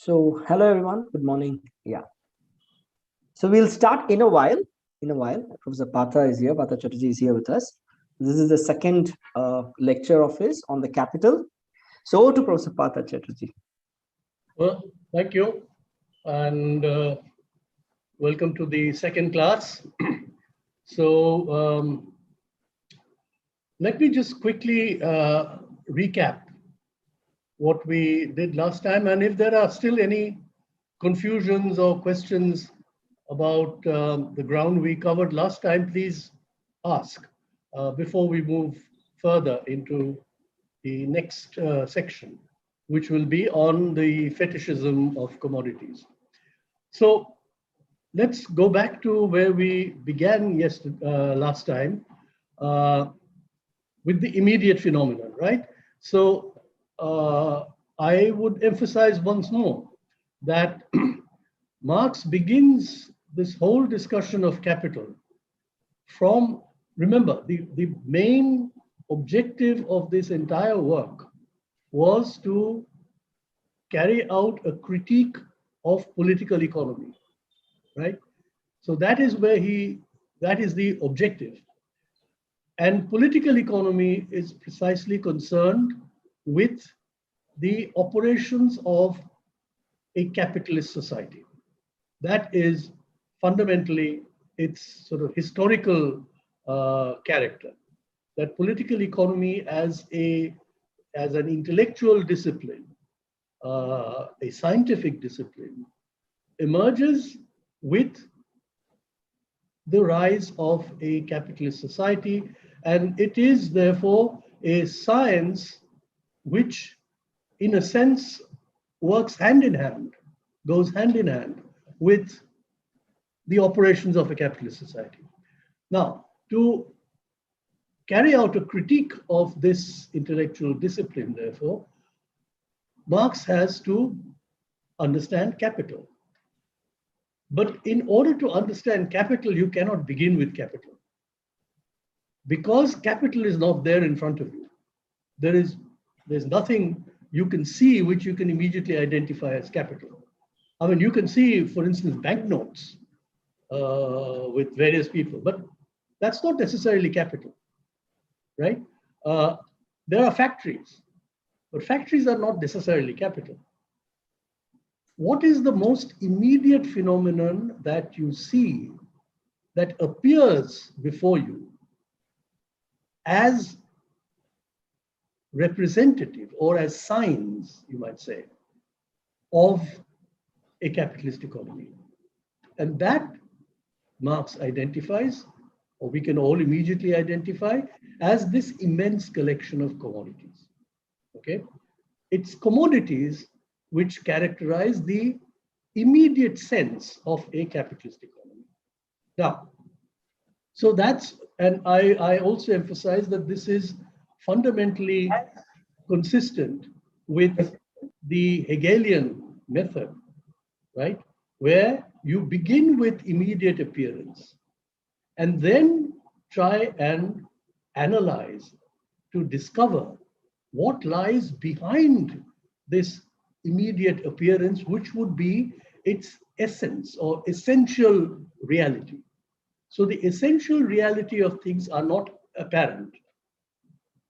So, hello everyone. Good morning. Yeah. So we'll start in a while. Professor Partha is here. Partha Chatterjee is here with us. This is the second lecture of his on the capital. So, over to Professor Partha Chatterjee. Well, thank you, and welcome to the second class. So let me just quickly recap what we did last time, and if there are still any confusions or questions about the ground we covered last time, please ask before we move further into the next section, which will be on the fetishism of commodities. So let's go back to where we began last time with the immediate phenomenon, right? So I would emphasize once more that Marx begins this whole discussion of capital from, remember, the main objective of this entire work was to carry out a critique of political economy, right? So that is that is the objective. And political economy is precisely concerned with the operations of a capitalist society. That is fundamentally its sort of historical character. That political economy as an intellectual discipline, a scientific discipline, emerges with the rise of a capitalist society, and it is therefore a science which, in a sense, works hand in hand, goes hand in hand with the operations of a capitalist society. Now, to carry out a critique of this intellectual discipline, therefore, Marx has to understand capital. But in order to understand capital, you cannot begin with capital. Because capital is not there in front of you. There's nothing you can see which you can immediately identify as capital. I mean, you can see, for instance, banknotes with various people, but that's not necessarily capital, right? There are factories, but factories are not necessarily capital. What is the most immediate phenomenon that you see that appears before you as representative or as signs, you might say, of a capitalist economy? And that Marx identifies, or we can all immediately identify, as this immense collection of commodities. Okay? It's commodities which characterize the immediate sense of a capitalist economy. Now, so that's, and I also emphasize that this is fundamentally consistent with the Hegelian method, right? Where you begin with immediate appearance and then try and analyze to discover what lies behind this immediate appearance, which would be its essence or essential reality. So the essential reality of things are not apparent.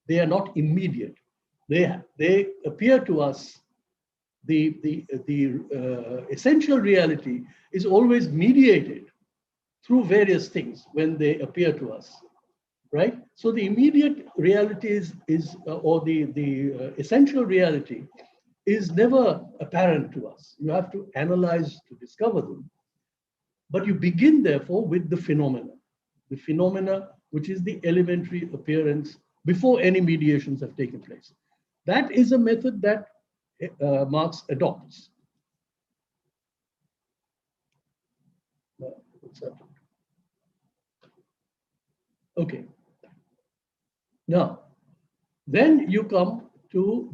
They are not immediate. They appear to us. The essential reality is always mediated through various things when they appear to us, right? So the immediate reality or the essential reality is never apparent to us. You have to analyze to discover them. But you begin, therefore, with the phenomena which is the elementary appearance before any mediations have taken place. That is a method that Marx adopts. Okay. Now, then you come to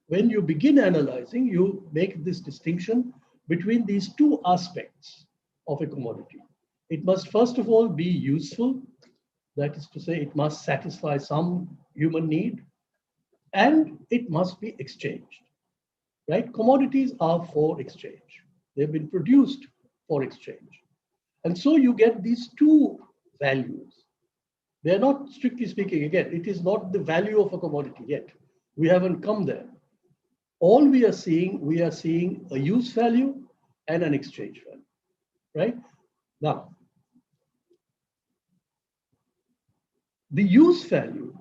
when you begin analyzing, you make this distinction between these two aspects of a commodity. It must, first of all, be useful. That is to say, it must satisfy some human need, and it must be exchanged, right? Commodities are for exchange. They've been produced for exchange. And so you get these two values. They're not, strictly speaking, again, it is not the value of a commodity yet. We haven't come there. All we are seeing a use value and an exchange value, right? Now, the use value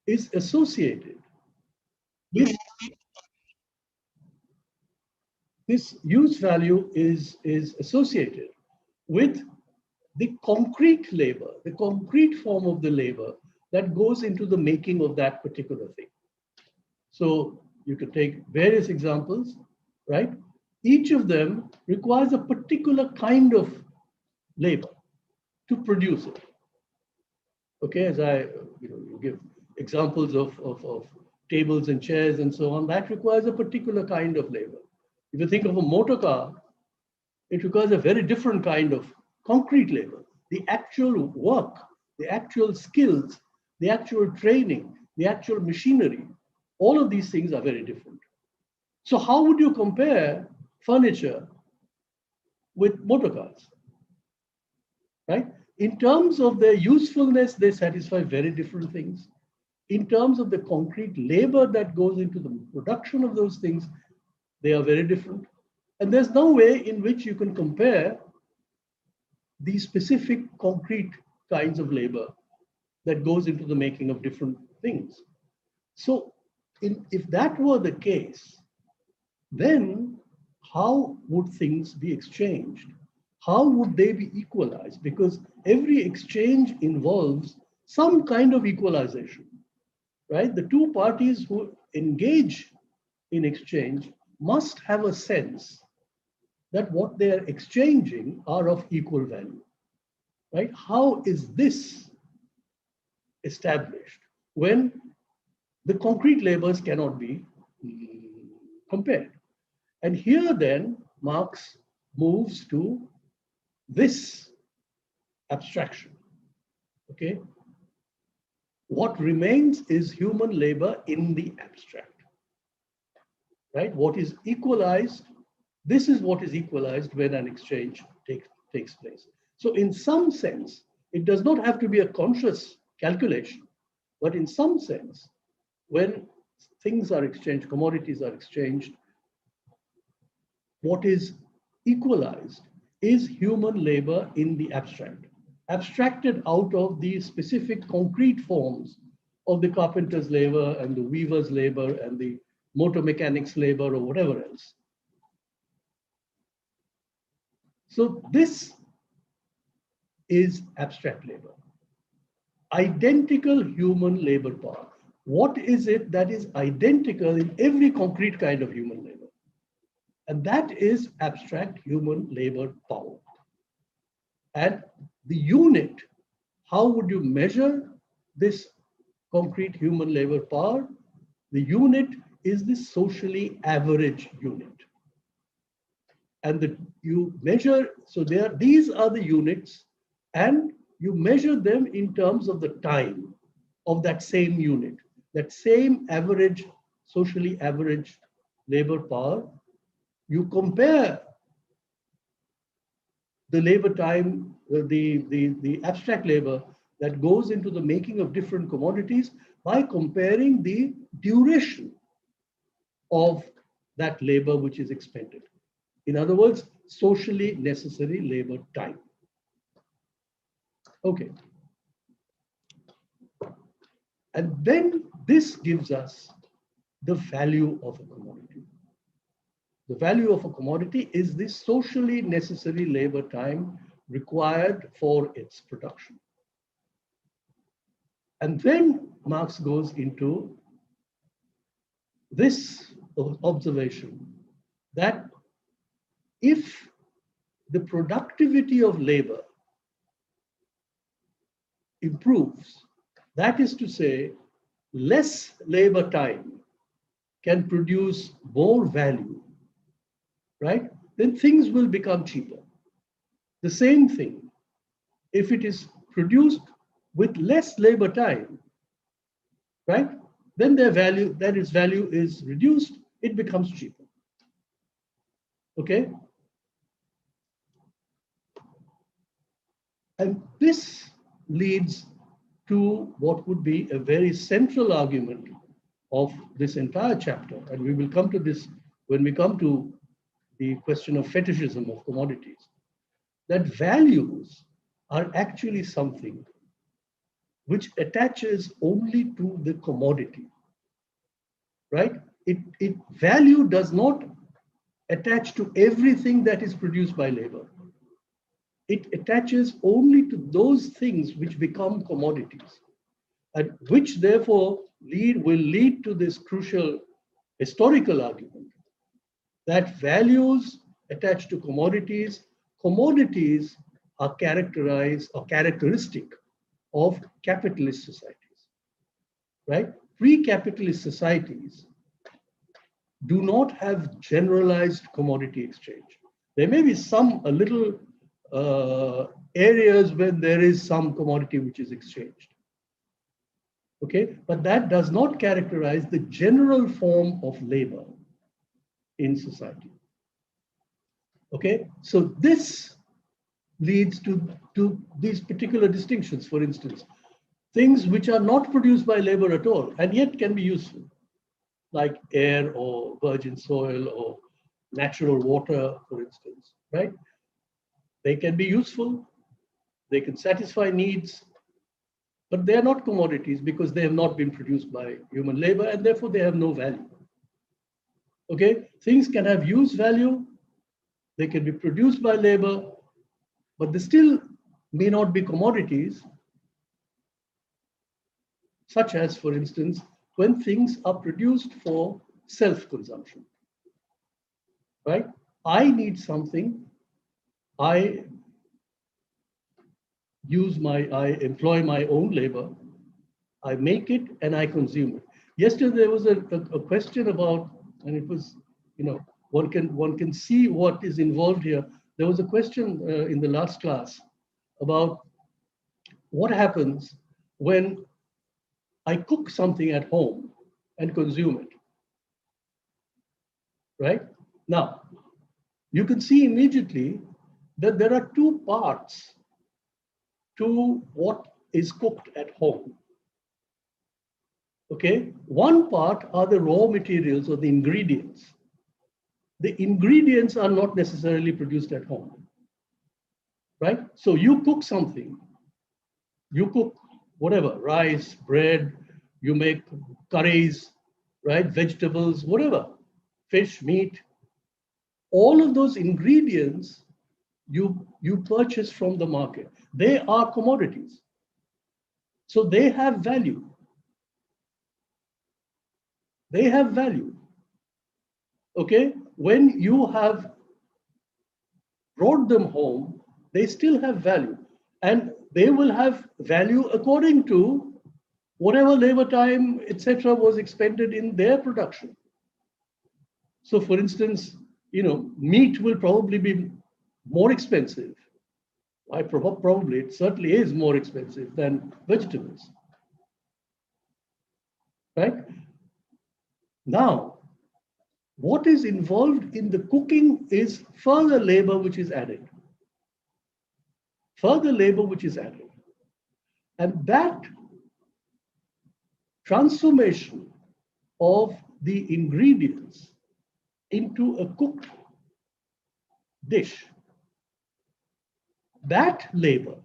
is associated with this use value is associated with the concrete labor, the concrete form of the labor that goes into the making of that particular thing. So you could take various examples, right? Each of them requires a particular kind of labor to produce it. Okay, as you give examples of tables and chairs and so on, that requires a particular kind of labor. If you think of a motor car, it requires a very different kind of concrete labor. The actual work, the actual skills, the actual training, the actual machinery, all of these things are very different. So how would you compare furniture with motor cars, right? In terms of their usefulness, they satisfy very different things. In terms of the concrete labor that goes into the production of those things, they are very different. And there's no way in which you can compare these specific concrete kinds of labor that goes into the making of different things. So if that were the case, then how would things be exchanged? How would they be equalized? Because every exchange involves some kind of equalization, right? The two parties who engage in exchange must have a sense that what they are exchanging are of equal value, right? How is this established when the concrete labors cannot be compared? And here then Marx moves to this abstraction, okay? What remains is human labor in the abstract, right? What is equalized, this is what is equalized when an exchange takes place. So in some sense, it does not have to be a conscious calculation, but in some sense, when things are exchanged, commodities are exchanged, what is equalized is human labor in the abstract, abstracted out of the specific concrete forms of the carpenter's labor and the weaver's labor and the motor mechanic's labor or whatever else. So this is abstract labor. Identical human labor power. What is it that is identical in every concrete kind of human labor? And that is abstract human labor power. And the unit, how would you measure this concrete human labor power? The unit is the socially average unit. And you measure, so these are the units, and you measure them in terms of the time of that same unit, that same average, socially average labor power. You compare the labor time, the abstract labor that goes into the making of different commodities by comparing the duration of that labor which is expended. In other words, socially necessary labor time. Okay. And then this gives us the value of a commodity. The value of a commodity is the socially necessary labor time required for its production. And then Marx goes into this observation that if the productivity of labor improves, that is to say, less labor time can produce more value, right? Then things will become cheaper. The same thing, if it is produced with less labor time, right? Then their value, then its value is reduced it becomes cheaper. Okay? And this leads to what would be a very central argument of this entire chapter. And we will come to this when we come to the question of fetishism of commodities, that values are actually something which attaches only to the commodity, right? Value does not attach to everything that is produced by labor. It attaches only to those things which become commodities, and which therefore will lead to this crucial historical argument that values attached to commodities, commodities are characterized or characteristic of capitalist societies, right? Pre-capitalist societies do not have generalized commodity exchange. There may be a little areas where there is some commodity which is exchanged. Okay, but that does not characterize the general form of labor in society. Okay, so this leads to these particular distinctions. For instance, things which are not produced by labor at all and yet can be useful, like air or virgin soil or natural water, for instance, right? They can be useful, they can satisfy needs, but they are not commodities because they have not been produced by human labor and therefore they have no value. Okay, things can have use value, they can be produced by labor, but they still may not be commodities, such as, for instance, when things are produced for self-consumption, right? I need something, I employ my own labor, I make it and I consume it. Yesterday there was a question about, and it was, one can see what is involved here. There was a question in the last class about what happens when I cook something at home and consume it, right? Now, you can see immediately that there are two parts to what is cooked at home. Okay, one part are the raw materials or the ingredients. The ingredients are not necessarily produced at home, right? So you cook something, you cook whatever, rice, bread, you make curries, right? Vegetables, whatever, fish, meat. All of those ingredients you purchase from the market. They are commodities. So they have value. They have value. Okay, when you have brought them home, they still have value. And they will have value according to whatever labor time, etc., was expended in their production. So for instance, meat will probably be more expensive. Why? Probably, it certainly is more expensive than vegetables. Right? Now, what is involved in the cooking is further labor which is added. Further labor which is added. And that transformation of the ingredients into a cooked dish, that labor,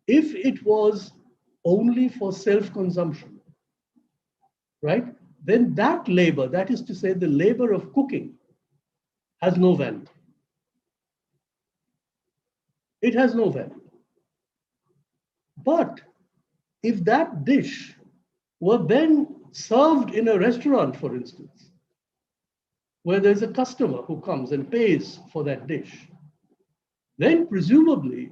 if it was only for self-consumption, right, then that labor, that is to say the labor of cooking, has no value. It has no value. But if that dish were then served in a restaurant, for instance, where there's a customer who comes and pays for that dish, then presumably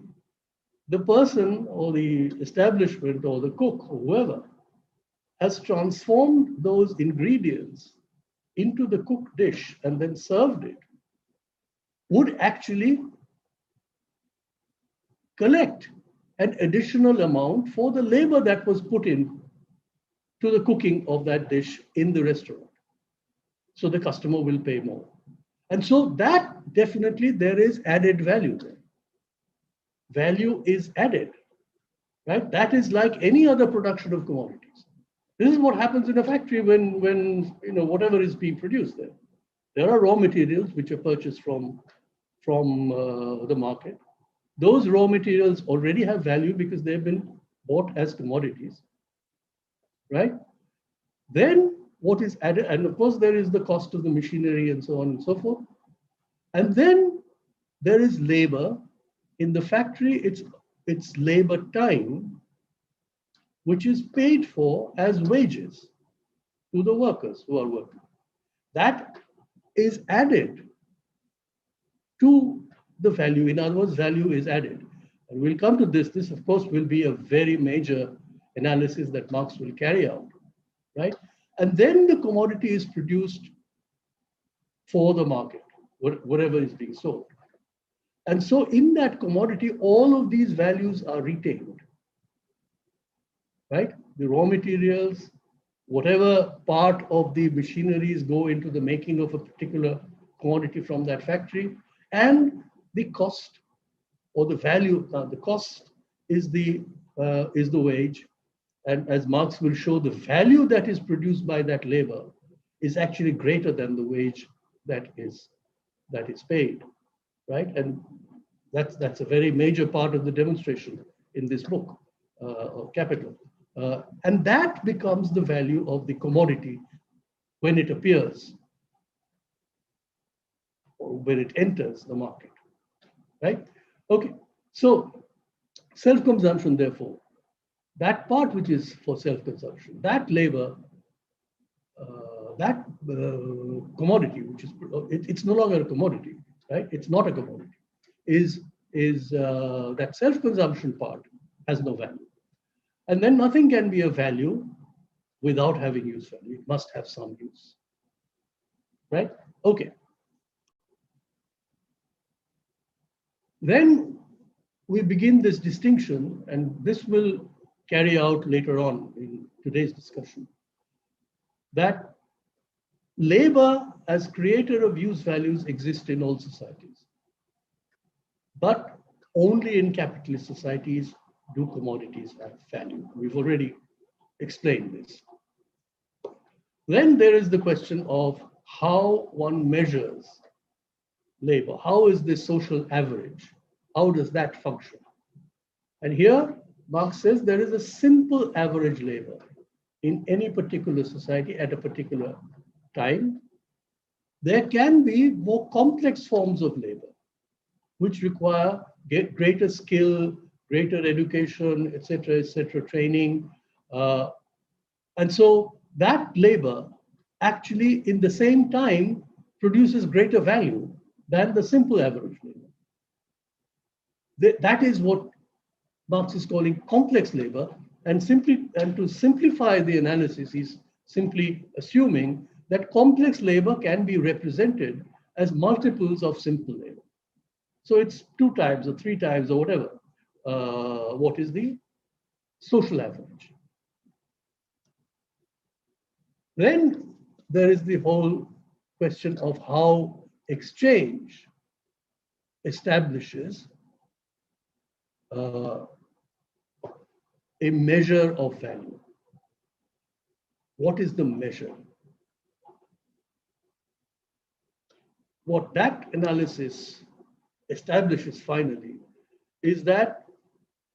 the person or the establishment or the cook or whoever has transformed those ingredients into the cooked dish and then served it, would actually collect an additional amount for the labor that was put in to the cooking of that dish in the restaurant. so the customer will pay more. And so that definitely there is added value there. Value is added, right? That is like any other production of commodities. This is what happens in a factory when whatever is being produced there. There are raw materials which are purchased from the market. Those raw materials already have value because they've been bought as commodities, right? Then what is added, and of course there is the cost of the machinery and so on and so forth. And then there is labor. In the factory, it's labor time, which is paid for as wages to the workers who are working. That is added to the value. In other words, value is added. And we'll come to this. This, of course, will be a very major analysis that Marx will carry out, right? And then the commodity is produced for the market, whatever is being sold. And so in that commodity, all of these values are retained, right? The raw materials, whatever part of the machineries go into the making of a particular commodity from that factory, and the cost or the value, the cost is the wage. And as Marx will show, the value that is produced by that labor is actually greater than the wage that is paid, right? And that's a very major part of the demonstration in this book of Capital. And that becomes the value of the commodity when it appears or when it enters the market, right? Okay, so self-consumption, therefore, that part which is for self-consumption, that labor, that commodity, which is, it's no longer a commodity, right? It's not a commodity, is that self-consumption part has no value. And then nothing can be a value without having use value. It must have some use, right? Okay. Then we begin this distinction, and this will carry out later on in today's discussion, that labor as creator of use values exists in all societies, but only in capitalist societies do commodities have value. We've already explained this. Then there is the question of how one measures labor. How is this social average? How does that function? And here, Marx says there is a simple average labor in any particular society at a particular time. There can be more complex forms of labor, which require greater skill, greater education, etc., training. And so that labor actually in the same time produces greater value than the simple average labor. That is what Marx is calling complex labor, and to simplify the analysis, he's simply assuming that complex labor can be represented as multiples of simple labor. So it's 2 times or 3 times or whatever. What is the social average? Then there is the whole question of how exchange establishes a measure of value. What is the measure? What that analysis establishes finally is that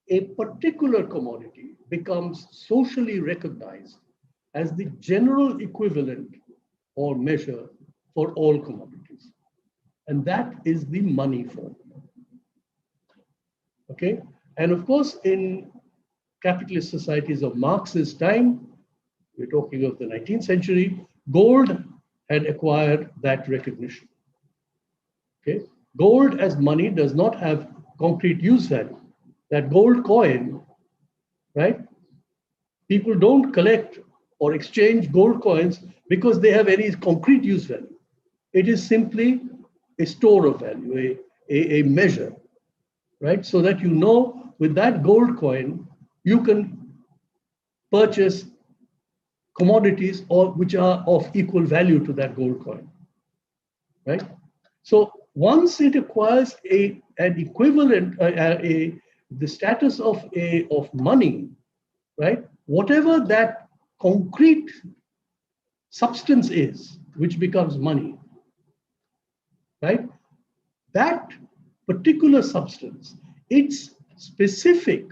a particular commodity becomes socially recognized as the general equivalent or measure for all commodities. And that is the money form. Okay? And of course, in capitalist societies of Marx's time, we're talking of the 19th century, gold had acquired that recognition. Okay? Gold as money does not have concrete use value. That gold coin, right? People don't collect or exchange gold coins because they have any concrete use value. It is simply a store of value, a measure, right? So that you know with that gold coin, you can purchase commodities or which are of equal value to that gold coin, right? So once it acquires an equivalent, the status of money, right? Whatever that concrete substance is, which becomes money, right? That particular substance, its specific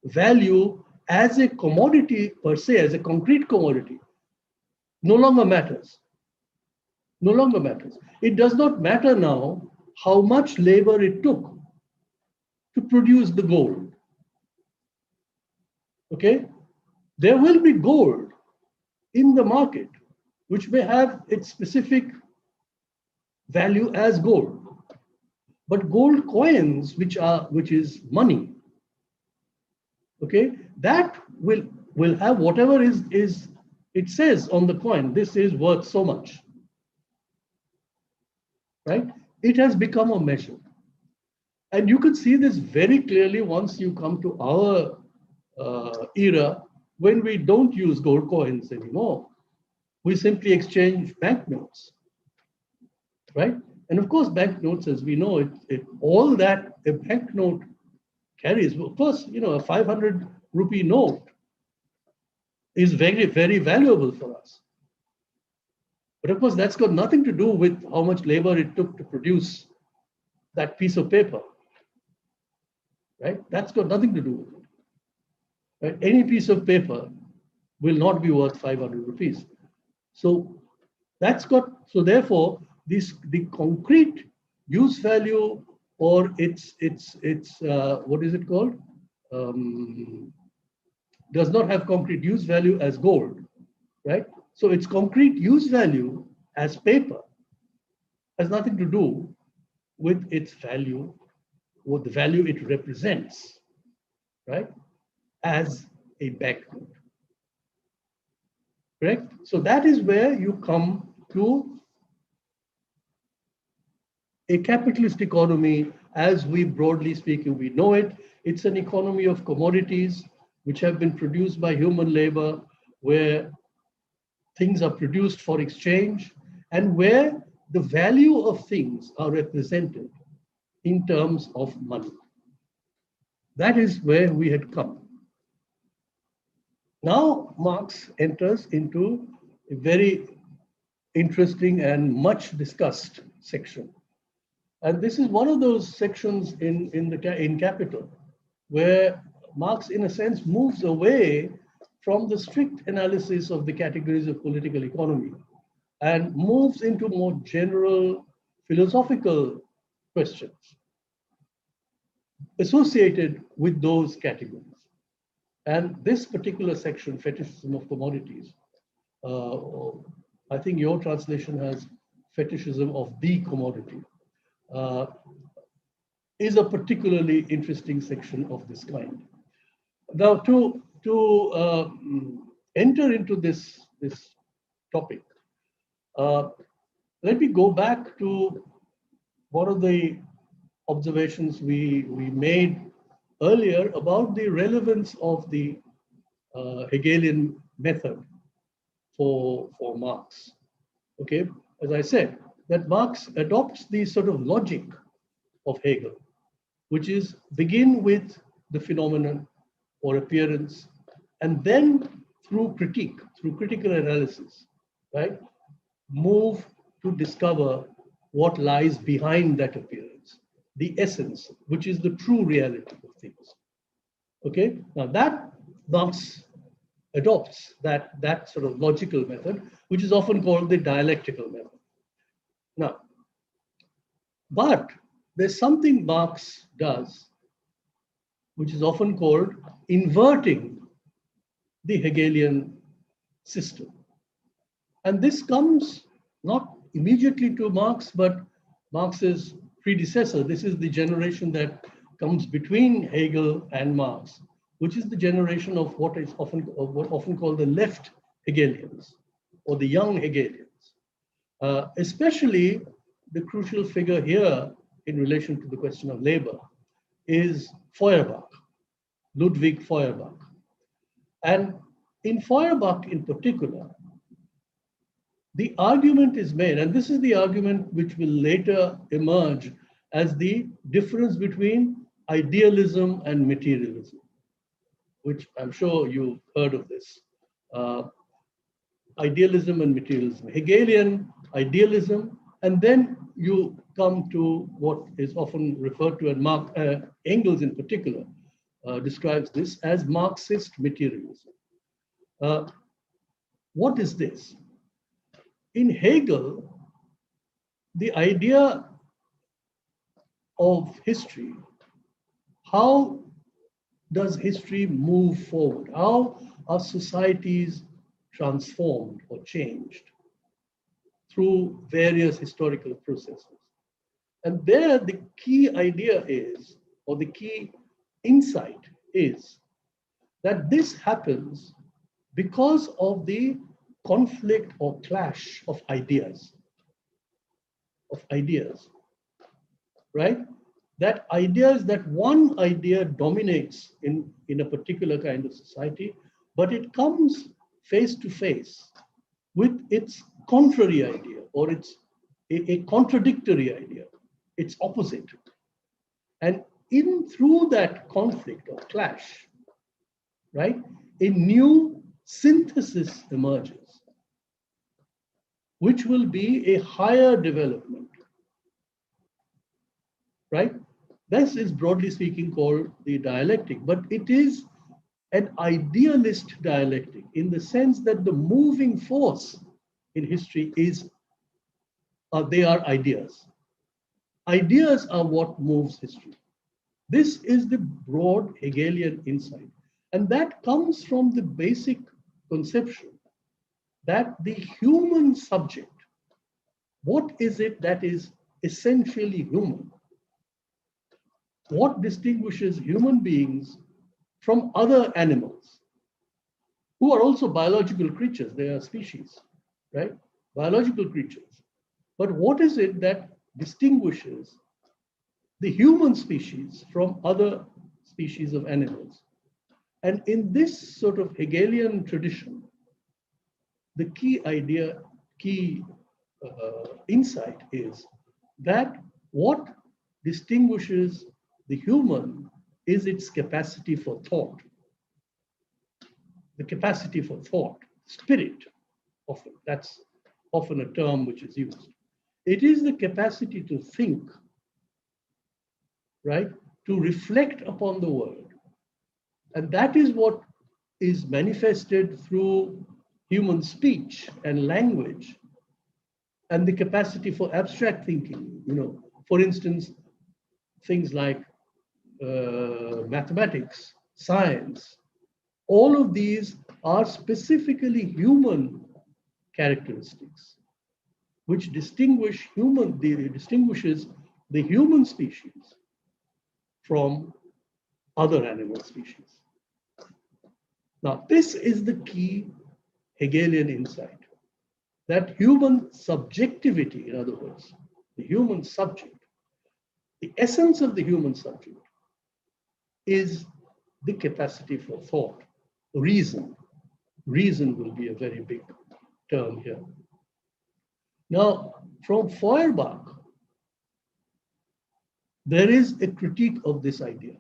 value as a commodity per se, as a concrete commodity, no longer matters. No longer matters. It does not matter now how much labor it took to produce the gold. Okay? There will be gold in the market, which may have its specific value as gold. But gold coins, which is money, okay, that will have whatever is it says on the coin, this is worth so much. Right? It has become a measure. And you can see this very clearly once you come to our era, when we don't use gold coins anymore. We simply exchange banknotes, right? And of course, banknotes, as we know, all that a banknote carries. Of course, a 500 rupee note is very, very valuable for us. But of course, that's got nothing to do with how much labor it took to produce that piece of paper, right? That's got nothing to do with it. Right? Any piece of paper will not be worth 500 rupees. So therefore, the concrete use value, or its what is it called? Does not have concrete use value as gold, right? So its concrete use value as paper has nothing to do with its value, or the value it represents, right? As a banknote. Correct? So that is where you come to a capitalist economy, as we broadly speaking, we know it. It's an economy of commodities which have been produced by human labor, where things are produced for exchange and where the value of things are represented in terms of money. That is where we had come. Now, Marx enters into a very interesting and much discussed section. And this is one of those sections in Capital where Marx, in a sense, moves away from the strict analysis of the categories of political economy and moves into more general philosophical questions associated with those categories. And this particular section, Fetishism of Commodities, I think your translation has Fetishism of the Commodity, is a particularly interesting section of this kind. Now, to enter into this topic, let me go back to one of the observations we made earlier about the relevance of the Hegelian method for Marx. Okay, as I said, that Marx adopts the sort of logic of Hegel, which is begin with the phenomenon or appearance, and then through critique, through critical analysis, right, move to discover what lies behind that appearance, the essence, which is the true reality of things. Okay, now that Marx adopts that sort of logical method, which is often called the dialectical method. Now, but there's something Marx does, which is often called inverting the Hegelian system. And this comes not immediately to Marx, but Marx's predecessor. This is the generation that comes between Hegel and Marx, which is the generation of what is often called the left Hegelians, or the young Hegelians. Especially the crucial figure here in relation to the question of labor is Feuerbach, Ludwig Feuerbach. And in Feuerbach in particular, the argument is made, and this is the argument which will later emerge as the difference between idealism and materialism, which I'm sure you've heard of this. Idealism and materialism, Hegelian idealism, and then you come to what is often referred to, and Engels in particular describes this as Marxist materialism. What is this? In Hegel, the idea of history, how does history move forward? How are societies transformed or changed through various historical processes? And there the key idea is, or the key insight is, that this happens because of the conflict or clash of ideas, right? That ideas, that one idea dominates in a particular kind of society, but it comes face to face with its contrary idea, or its a contradictory idea, its opposite. And through that conflict or clash, right, a new synthesis emerges, which will be a higher development, right? This is broadly speaking called the dialectic, but it is an idealist dialectic in the sense that the moving force in history is, they are ideas. Ideas are what moves history. This is the broad Hegelian insight. And that comes from the basic conception that the human subject, what is it that is essentially human? What distinguishes human beings from other animals who are also biological creatures? They are species, right? Biological creatures. But what is it that distinguishes the human species from other species of animals? And in this sort of Hegelian tradition, the key idea, insight is that what distinguishes the human is its capacity for thought. The capacity for thought, spirit, often, that's often a term which is used. It is the capacity to think, right? To reflect upon the world. And that is what is manifested through human speech and language, and the capacity for abstract thinking. You know, for instance, things like mathematics, science, all of these are specifically human characteristics, which distinguishes the human species from other animal species. Now, this is the key Hegelian insight, that human subjectivity, in other words, the human subject, the essence of the human subject is the capacity for thought, reason. Reason will be a very big term here. Now, from Feuerbach, there is a critique of this idea.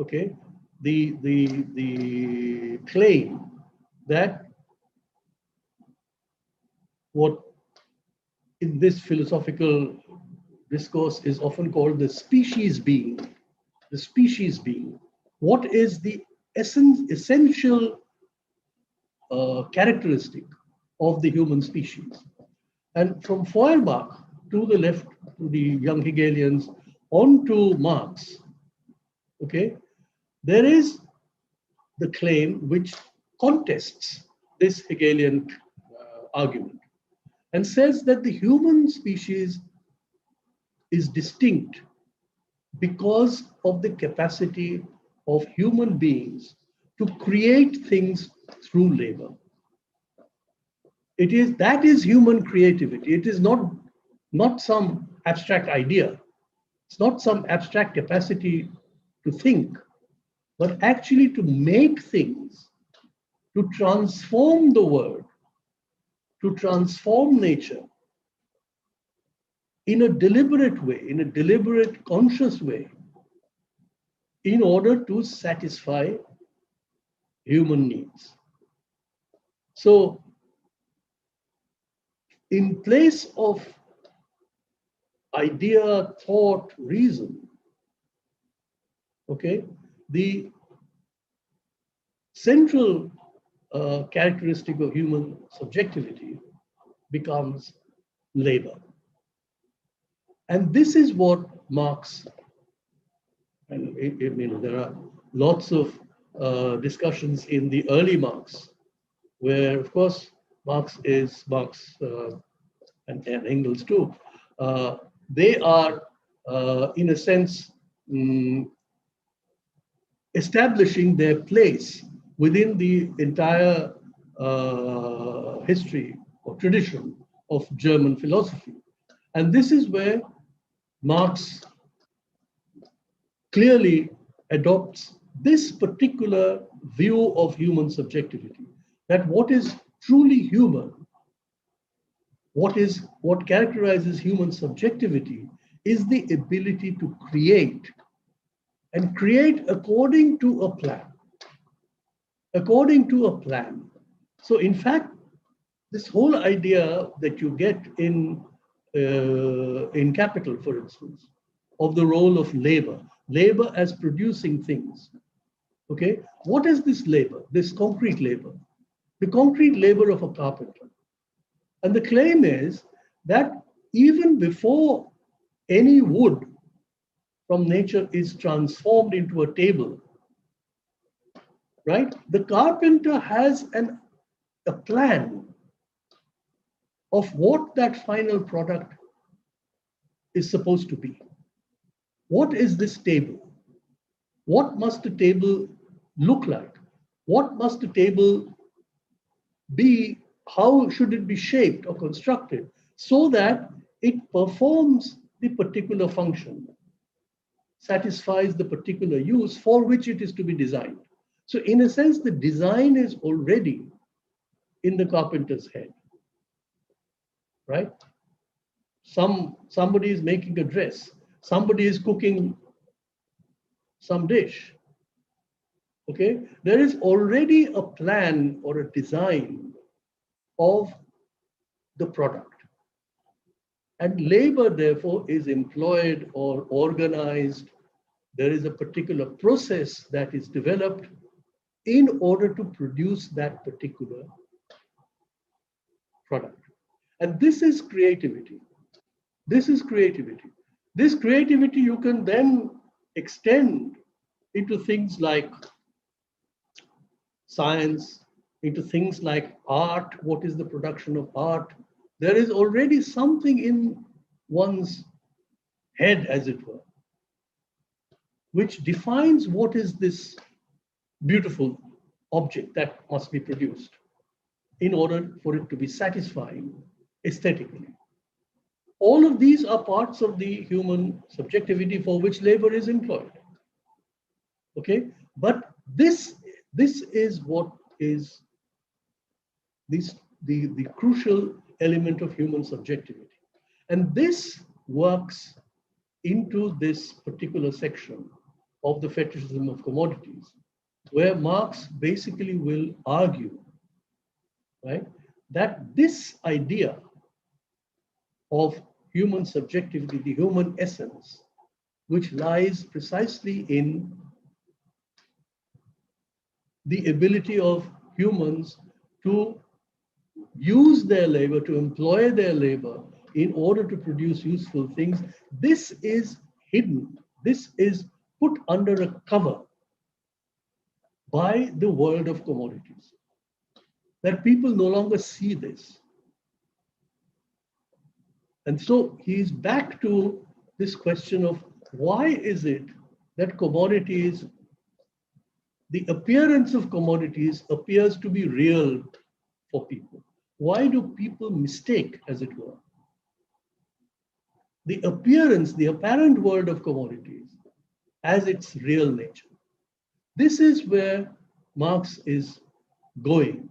Okay, the claim that what in this philosophical discourse is often called the species being. The species being. What is the essential characteristic of the human species? And from Feuerbach to the left, to the young Hegelians, on to Marx, okay, there is the claim which contests this Hegelian argument and says that the human species is distinct because of the capacity of human beings to create things through labor. That is human creativity. It is not some abstract idea. It's not some abstract capacity to think. but actually to make things, to transform the world, to transform nature in a deliberate way, in a deliberate, conscious way, in order to satisfy human needs. So, in place of idea, thought, reason, okay, the central characteristic of human subjectivity becomes labor. And this is what Marx, and there are lots of discussions in the early Marx, where, of course, Marx and Engels too. They are, in a sense, establishing their place within the entire history or tradition of German philosophy. And this is where Marx clearly adopts this particular view of human subjectivity, that what is truly human, what characterizes human subjectivity is the ability to create, and create according to a plan. According to a plan. So in fact, this whole idea that you get in Capital, for instance, of the role of labor as producing things. Okay, what is this labor, this concrete labor? The concrete labor of a carpenter. And the claim is that even before any wood from nature is transformed into a table, right? The carpenter has a plan of what that final product is supposed to be. What is this table? What must the table look like? What must the table be? How should it be shaped or constructed so that it performs the particular function, satisfies the particular use for which it is to be designed? So in a sense, the design is already in the carpenter's head, right? Somebody is making a dress, somebody is cooking some dish. Okay, there is already a plan or a design of the product. And labor, therefore, is employed or organized. There is a particular process that is developed in order to produce that particular product. And this is creativity. This is creativity. This creativity you can then extend into things like science, into things like art. What is the production of art? There is already something in one's head, as it were, which defines what is this beautiful object that must be produced in order for it to be satisfying aesthetically. All of these are parts of the human subjectivity for which labor is employed. Okay, but this is what is the crucial element of human subjectivity. And this works into this particular section of the Fetishism of Commodities, where Marx basically will argue, right, that this idea of human subjectivity, the human essence, which lies precisely in the ability of humans to use their labor, to employ their labor in order to produce useful things, this is hidden. This is put under a cover by the world of commodities. That people no longer see this. And so he's back to this question of why is it that commodities, the appearance of commodities appears to be real for people? Why do people mistake, as it were, the appearance, the apparent world of commodities as its real nature? This is where Marx is going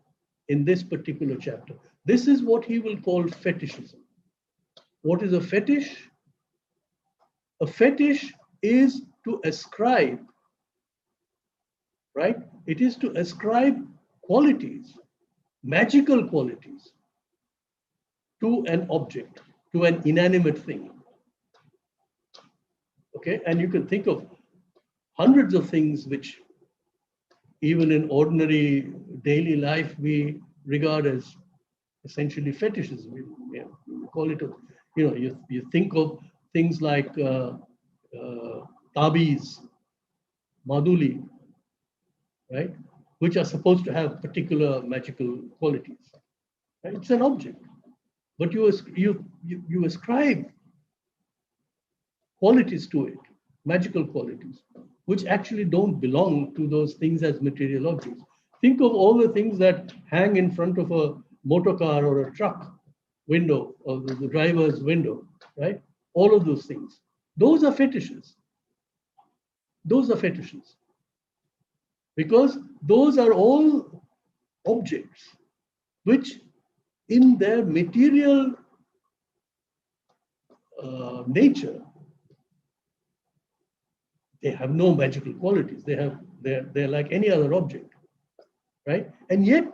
in this particular chapter. This is what he will call fetishism. What is a fetish? A fetish is to ascribe, right? It is to ascribe qualities, magical qualities, to an object, to an inanimate thing. Okay, and you can think of hundreds of things which even in ordinary daily life we regard as essentially fetishes. We call it, you think of things like tabiz, maduli, right, which are supposed to have particular magical qualities. Right? It's an object, but you ascribe qualities to it, magical qualities, which actually don't belong to those things as material objects. Think of all the things that hang in front of a motor car or a truck window, or the driver's window, right? All of those things. Those are fetishes. Those are fetishes. Because those are all objects which in their material nature, they have no magical qualities. They're like any other object, right? And yet,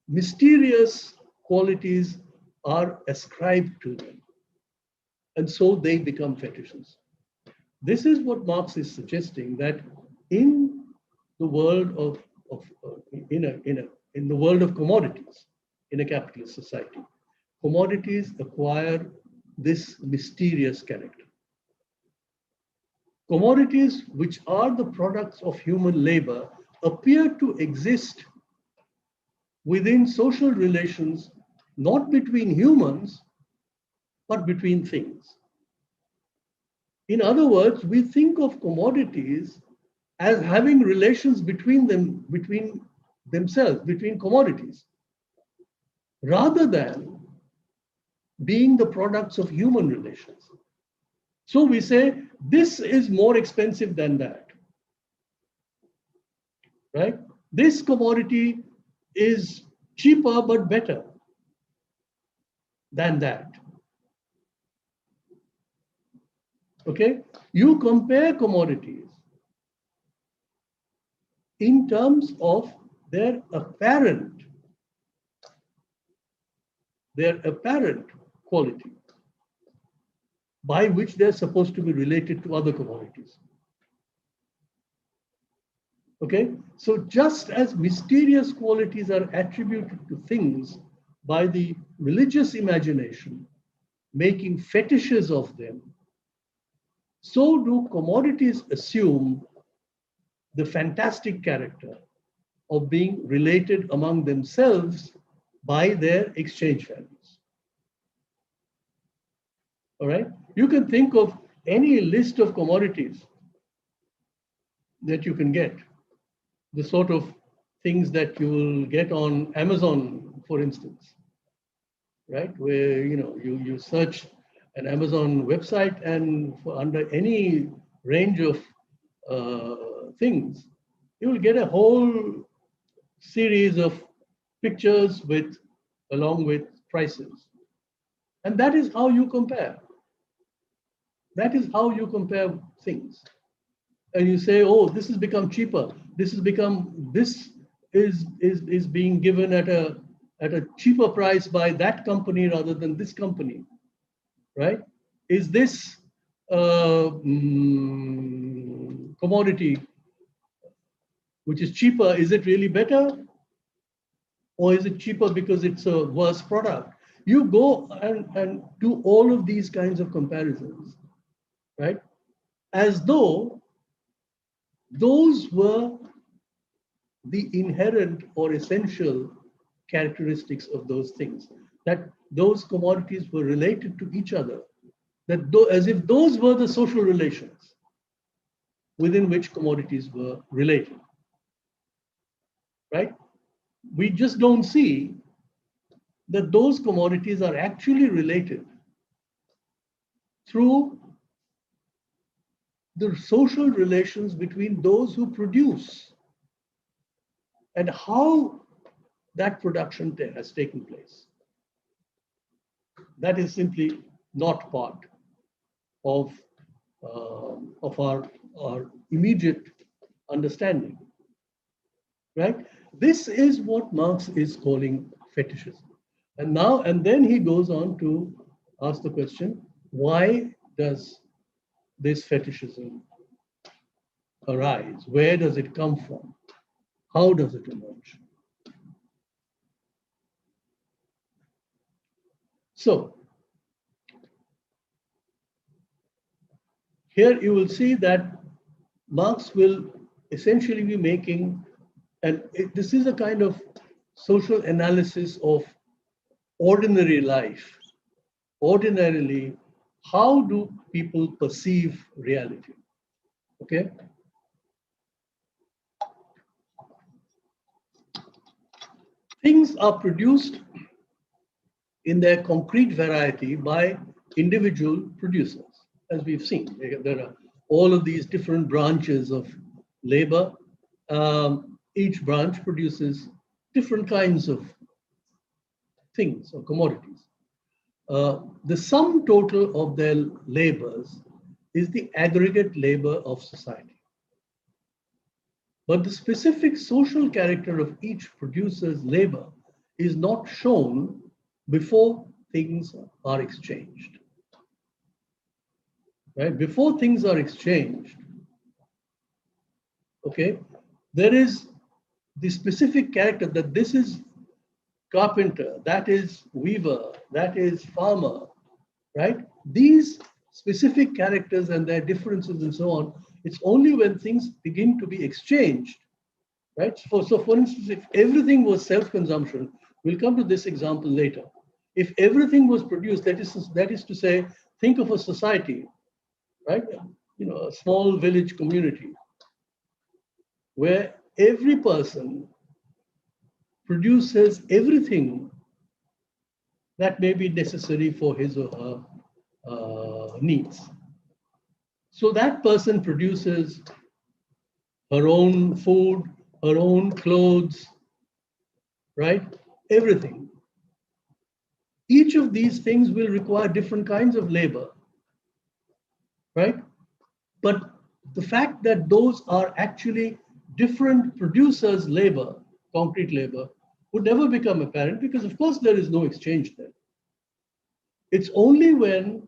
mysterious qualities are ascribed to them, and so they become fetishes. This is what Marx is suggesting, that in the world in the world of commodities, in a capitalist society, commodities acquire this mysterious character. Commodities, which are the products of human labor, appear to exist within social relations, not between humans, but between things. In other words, we think of commodities as having relations between themselves, between commodities, rather than being the products of human relations. So we say, this is more expensive than that, right? This commodity is cheaper but better than that. Okay? You compare commodities in terms of their apparent quality, by which they're supposed to be related to other commodities. Okay, so just as mysterious qualities are attributed to things by the religious imagination, making fetishes of them, so do commodities assume the fantastic character of being related among themselves by their exchange values. All right, you can think of any list of commodities that you can get, the sort of things that you will get on Amazon, for instance, right? Where you search an Amazon website, and under any range of things, you will get a whole series of pictures along with prices, and that is how you compare. That is how you compare things. And you say, oh, this has become cheaper. This is being given at a cheaper price by that company rather than this company, right? Is this commodity which is cheaper, is it really better? Or is it cheaper because it's a worse product? You go and do all of these kinds of comparisons, right? As though those were the inherent or essential characteristics of those things, that those commodities were related to each other, as if those were the social relations within which commodities were related, right? We just don't see that those commodities are actually related through the social relations between those who produce and how that production has taken place. That is simply not part of our immediate understanding, right? This is what Marx is calling fetishism. And then he goes on to ask the question, why does this fetishism arise? Where does it come from? How does it emerge? So here you will see that Marx will essentially be making, and this is a kind of social analysis of ordinary life. Ordinarily, how do people perceive reality? Okay? Things are produced in their concrete variety by individual producers, as we've seen. There are all of these different branches of labor. Each branch produces different kinds of things or commodities. The sum total of their labors is the aggregate labor of society. But the specific social character of each producer's labor is not shown before things are exchanged. Right? Before things are exchanged, okay, there is the specific character that this is carpenter, that is weaver, that is farmer, right? These specific characters and their differences and so on, it's only when things begin to be exchanged, right? So for instance, if everything was self-consumption, we'll come to this example later. If everything was produced, that is to say, think of a society, right? A small village community where every person produces everything that may be necessary for his or her needs. So that person produces her own food, her own clothes, right? Everything. Each of these things will require different kinds of labor, right? But the fact that those are actually different producers' labor, concrete labor, would never become apparent because, of course, there is no exchange there. It's only when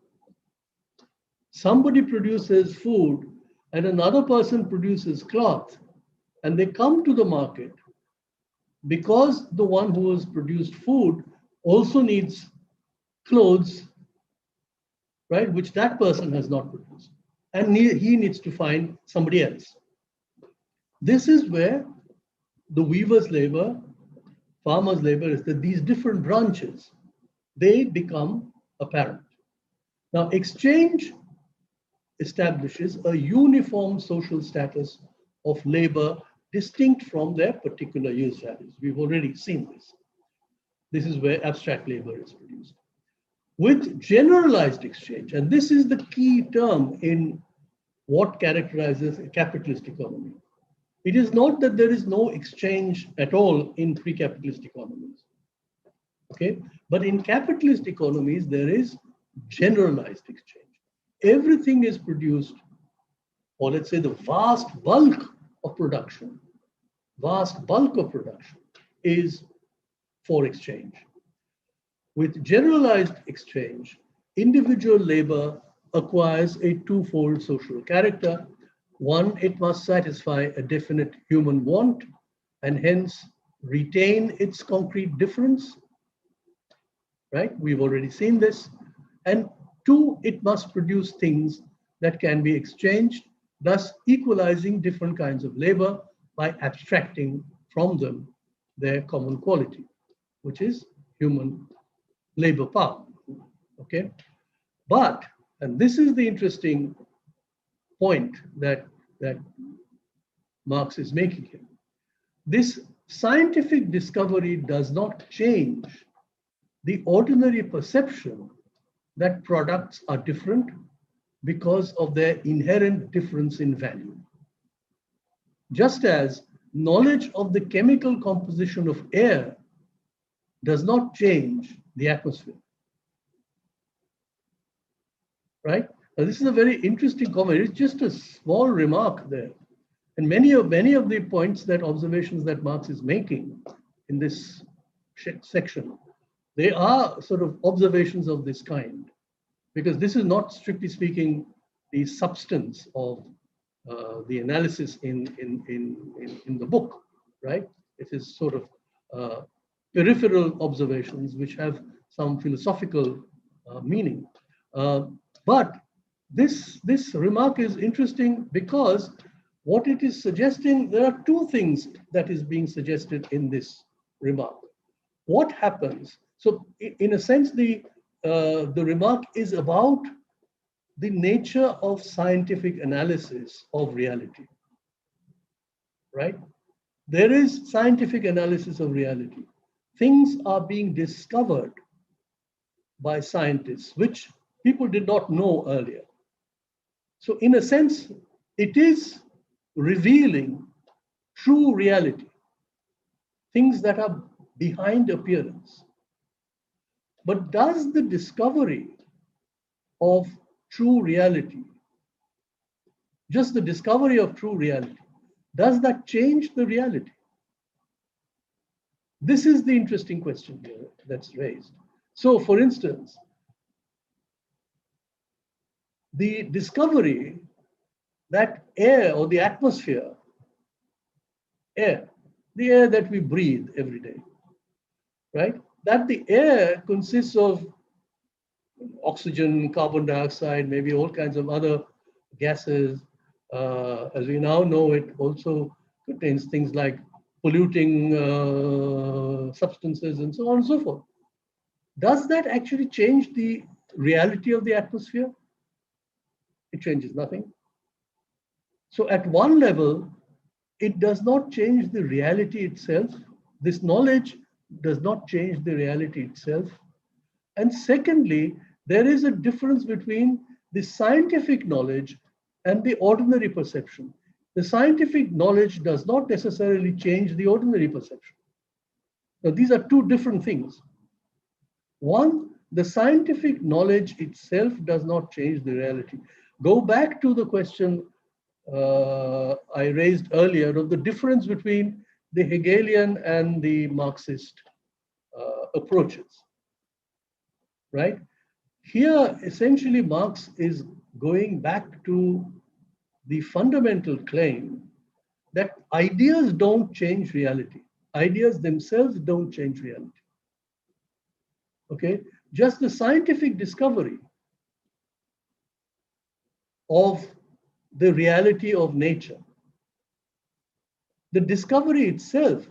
somebody produces food and another person produces cloth and they come to the market because the one who has produced food also needs clothes, right, which that person has not produced. And he needs to find somebody else. This is where the weaver's labor, farmer's labor, is that these different branches, they become apparent. Now, exchange establishes a uniform social status of labor distinct from their particular use values. We've already seen this. This is where abstract labor is produced. With generalized exchange, and this is the key term in what characterizes a capitalist economy. It is not that there is no exchange at all in pre-capitalist economies, okay? But in capitalist economies, there is generalized exchange. Everything is produced, or let's say the vast bulk of production is for exchange. With generalized exchange, individual labor acquires a twofold social character. One, it must satisfy a definite human want and hence retain its concrete difference, right? We've already seen this. And two, it must produce things that can be exchanged, thus equalizing different kinds of labor by abstracting from them their common quality, which is human labor power, okay? But, and this is the interesting point that Marx is making here, this scientific discovery does not change the ordinary perception that products are different because of their inherent difference in value. Just as knowledge of the chemical composition of air does not change the atmosphere. Right? Now, this is a very interesting comment. It's just a small remark there. And many of the points, that observations that Marx is making in this section, they are sort of observations of this kind, because this is not, strictly speaking, the substance of the analysis in the book, right? It is sort of peripheral observations which have some philosophical meaning. But this remark is interesting because what it is suggesting, there are two things that is being suggested in this remark. What happens? So in a sense, the remark is about the nature of scientific analysis of reality, right? There is scientific analysis of reality. Things are being discovered by scientists, which people did not know earlier. So in a sense, it is revealing true reality, things that are behind appearance. But does the discovery of true reality, just the discovery of true reality, does that change the reality? This is the interesting question here that's raised. So, for instance, the discovery that air or the atmosphere, the air that we breathe every day, right? That the air consists of oxygen, carbon dioxide, maybe all kinds of other gases. As we now know, it also contains things like polluting substances and so on and so forth. Does that actually change the reality of the atmosphere? It changes nothing. So at one level, it does not change the reality itself. This knowledge does not change the reality itself. And secondly, there is a difference between the scientific knowledge and the ordinary perception. The scientific knowledge does not necessarily change the ordinary perception. Now, these are two different things. One, the scientific knowledge itself does not change the reality. Go back to the question I raised earlier of the difference between the Hegelian and the Marxist approaches, right? Here, essentially, Marx is going back to the fundamental claim that ideas don't change reality. Ideas themselves don't change reality. Okay, just the scientific discovery of the reality of nature, the discovery itself,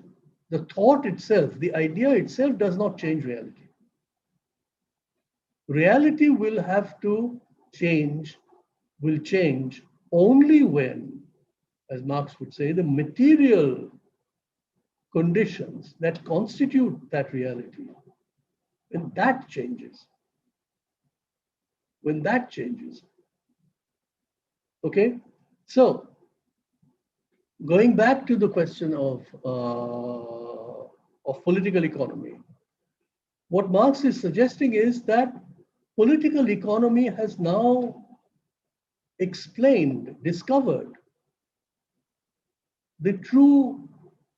the thought itself, the idea itself does not change reality. Reality will have to change, will change only when, as Marx would say, the material conditions that constitute that reality, when that changes. When that changes. Okay, so going back to the question of political economy, what Marx is suggesting is that political economy has now explained, discovered the true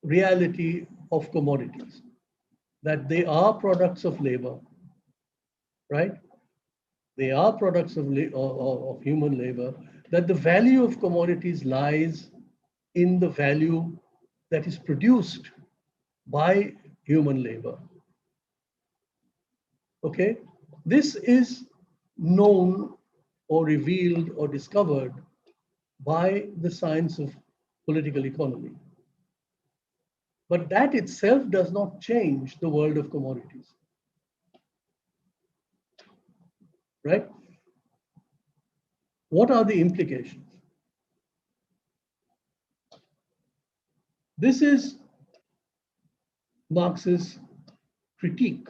reality of commodities, that they are products of labor, right? They are products of human labor, that the value of commodities lies in the value that is produced by human labor. Okay, this is known or revealed or discovered by the science of political economy. But that itself does not change the world of commodities. Right? What are the implications? This is Marx's critique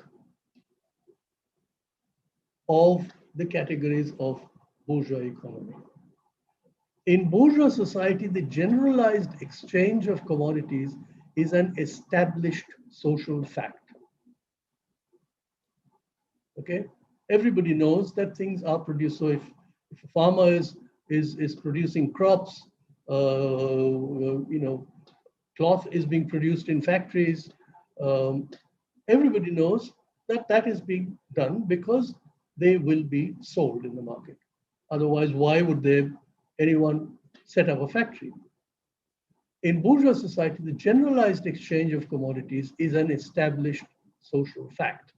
of the categories of bourgeois economy. In bourgeois society, the generalized exchange of commodities is an established social fact. Okay, everybody knows that things are produced. So if a farmer is producing crops, cloth is being produced in factories. Everybody knows that that is being done because they will be sold in the market. Otherwise, why would anyone set up a factory? In bourgeois society, the generalized exchange of commodities is an established social fact.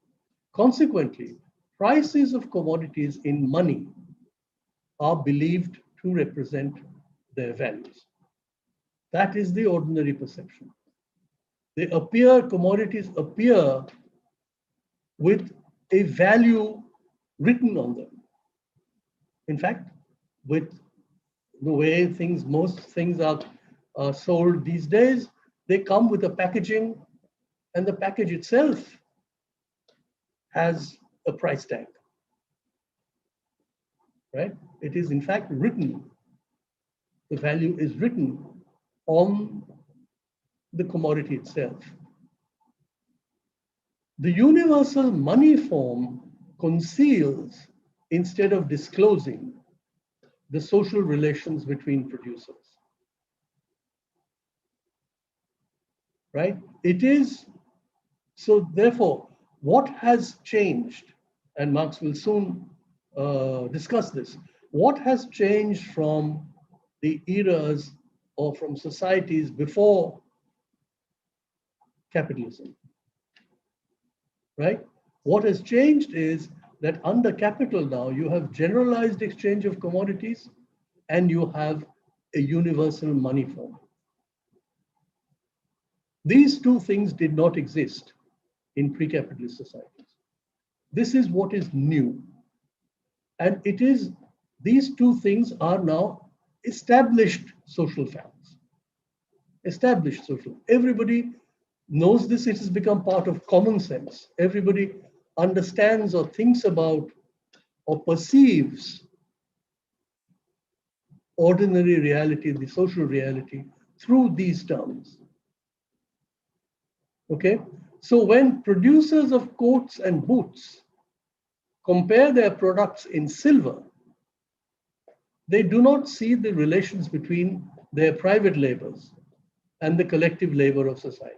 Consequently, prices of commodities in money are believed to represent their values. That is the ordinary perception. Commodities appear with a value written on them. In fact, with the way most things are sold these days, they come with a packaging, and the package itself has a price tag, right? It is in fact written. The value is written on the commodity itself. The universal money form conceals instead of disclosing the social relations between producers, right? So therefore, what has changed, and Marx will soon discuss this, what has changed from the eras or from societies before capitalism, right? What has changed is that under capital now, you have generalized exchange of commodities and you have a universal money form. These two things did not exist in pre-capitalist societies. This is what is new. And these two things are now established social facts. Established social. Everybody knows this. It has become part of common sense. Everybody understands or thinks about or perceives ordinary reality, the social reality, through these terms. Okay? So when producers of coats and boots compare their products in silver, they do not see the relations between their private labors and the collective labor of society.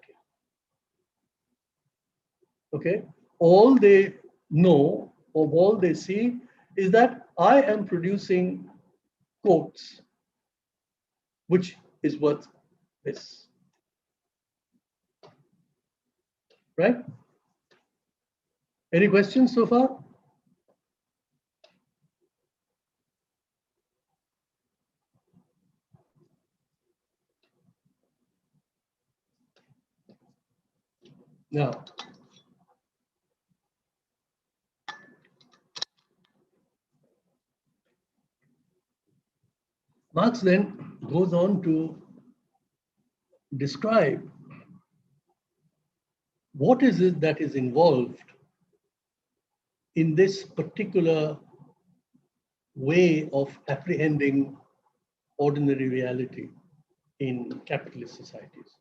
Okay? All they know or all they see is that I am producing coats, which is worth this. Right? Any questions so far? Now, Marx then goes on to describe what is it that is involved in this particular way of apprehending ordinary reality in capitalist societies.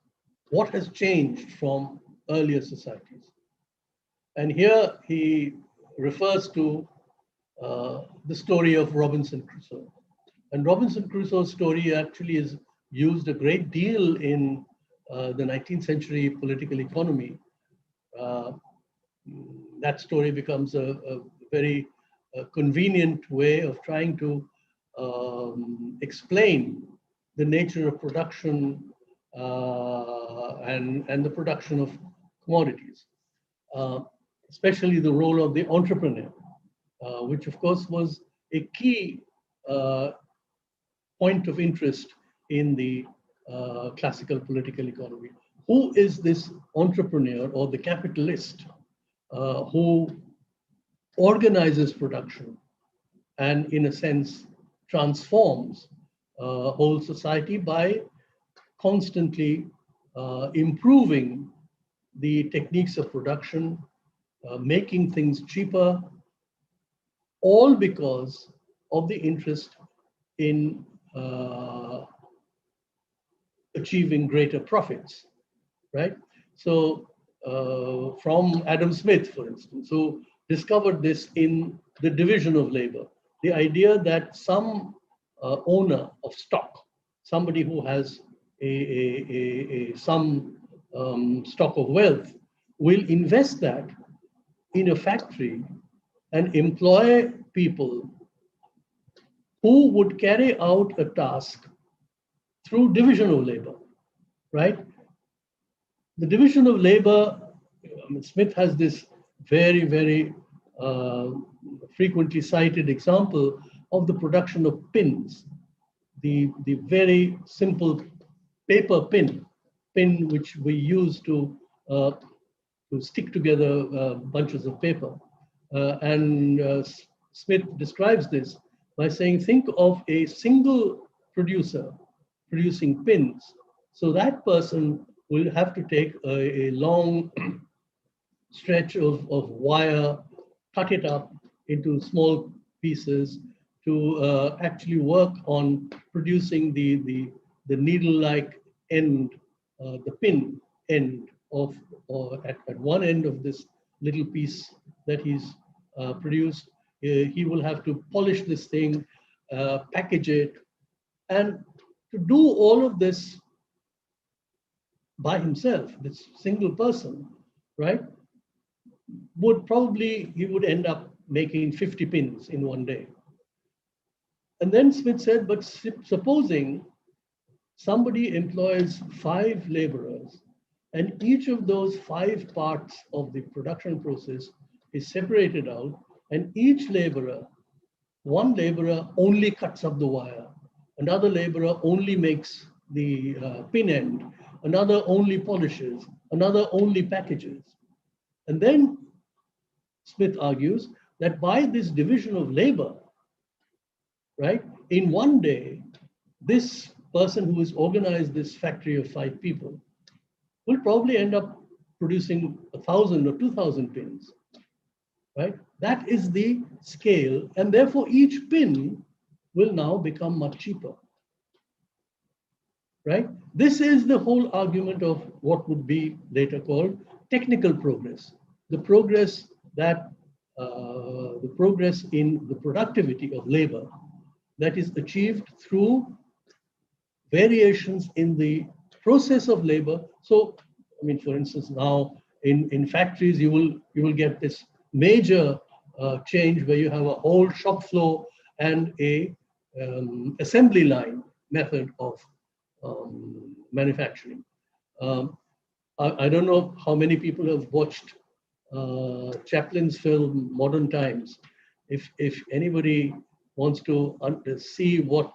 What has changed from earlier societies? And here he refers to the story of Robinson Crusoe. And Robinson Crusoe's story actually is used a great deal in the 19th century political economy. That story becomes a very convenient way of trying to explain the nature of production and the production of commodities, especially the role of the entrepreneur, which of course was a key point of interest in the classical political economy. Who is this entrepreneur or the capitalist who organizes production and, in a sense, transforms whole society by constantly improving the techniques of production, making things cheaper, all because of the interest in achieving greater profits, right? So from Adam Smith, for instance, who discovered this in the division of labor, the idea that some owner of stock, somebody who has some stock of wealth, will invest that in a factory and employ people who would carry out a task through division of labor, right? The division of labor, I mean, Smith has this very, very frequently cited example of the production of pins, the very simple paper pin which we use to stick together bunches of paper. Smith describes this by saying, think of a single producer producing pins. So that person will have to take a long stretch of wire, cut it up into small pieces to actually work on producing the needle-like end, the pin end of, or at one end of this little piece that he's produced. He will have to polish this thing, package it, and to do all of this by himself, this single person, right, he would end up making 50 pins in one day. And then Smith said, but supposing somebody employs 5 laborers, and each of those 5 parts of the production process is separated out, and each laborer, one laborer only cuts up the wire, another laborer only makes the pin end, another only polishes, another only packages. And then Smith argues that by this division of labor, right, in one day, this person who has organized this factory of 5 people will probably end up producing 1,000 or 2,000 pins, right? That is the scale, and therefore each pin will now become much cheaper, right? This is the whole argument of what would be later called technical progress, the progress that the progress in the productivity of labor that is achieved through variations in the process of labor. So, I mean, for instance, now in factories, you will get this major change where you have a whole shop floor and a assembly line method of manufacturing. I don't know how many people have watched Chaplin's film Modern Times. If anybody wants to see what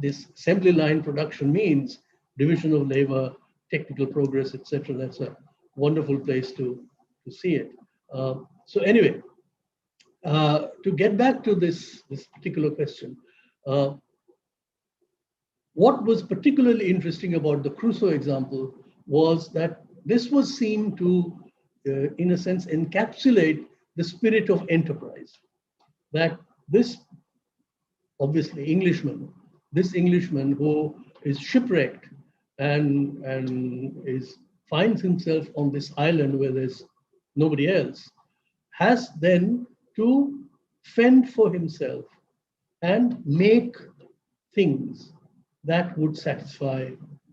this assembly line production means, division of labor, technical progress, etc., that's a wonderful place to see it. So anyway, to get back to this particular question, what was particularly interesting about the Crusoe example was that this was seen to, in a sense, encapsulate the spirit of enterprise. That this, obviously, this Englishman who is shipwrecked and finds himself on this island where there's nobody else, has then to fend for himself and make things that would satisfy